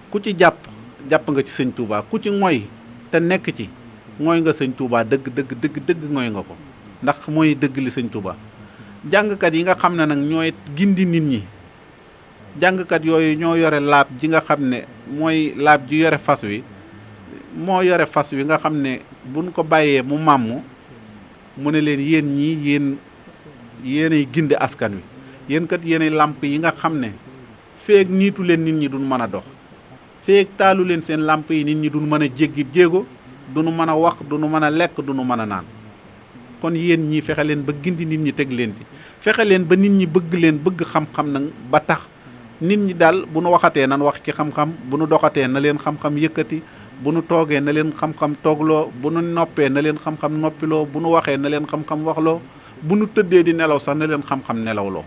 ku ci jàpp nga ci sëñ Touba ku ci ngoy te nekk ci mooy nga sëñ Touba dëgg ngoy nga ko ndax mooy dëgg li sëñ Touba. jàngkat yi nga xam ne nag ñooy gindi nit ñi jàngkat yooyu ñoo yore laab ji nga xam ne mooy laab ji yore fas wi moo yore fas wi nga xam ne buñ ko bàyyee mu màmm mu ne leen yéen ñii yéenay gindi askan wi yéen kat yéenay làmp yi nga xam ne feek niitu leen nit ñi duñ mën a dox feek taalu leen seen làmp yi nit ñi duñ mën a jéggi jéego duñu mën a wax duñu mën a lekk duñu mën a naan kon yéen ñii fexe leen ba gindi nit ñi teg leen ci fexe leen ba nit ñi bëgg xam-xam nag ba tax nit ñi daal bu nu waxatee nan wax ci xam-xam bu nu doxatee na leen xam-xam yëkkati bu nu toogee na leen xam-xam toogloo bu nu noppee na leen xam-xam noppiloo bu nu waxee na leen xam-xam waxloo bu nu tëddee di nelaw sax na leen xam-xam nelawloo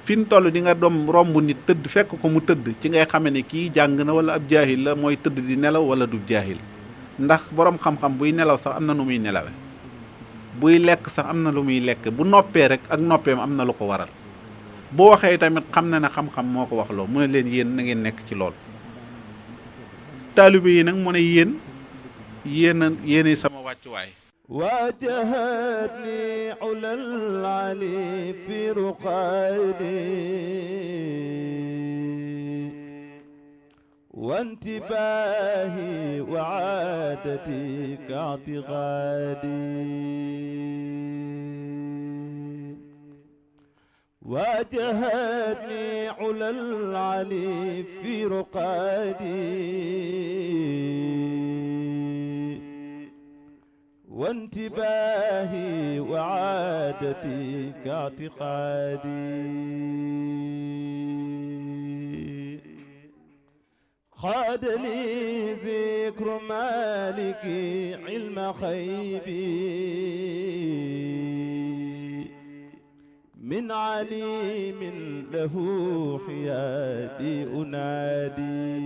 fi nu toll di nga doom romb nit tëdd fekk ko mu tëdd ci ngay xame ne kii jàng na wala ab jaahil la mooy tëdd di nelaw wala du jaahil ndax boroom xam-xam buy nelaw sax am na nu muy nelawe buy lekk sax am na lu muy lekk bu noppee rek ak noppeem am na lu ko waral boo waxee tamit xam na ne xam-xam moo ko wax loo mu ne leen yéen na ngeen nekk ci lool taalibe yi nag mu ne yéenay sama wàccuwaay واجهتني علا العلي في رقادي وانتباهي وعادتي كاعتقادي واجهتني علا العلي في رقادي وانتباهي وعادتي كاعتقادي خاد لي ذكر مالكي علم خيبي من عليم له حيادي أنادي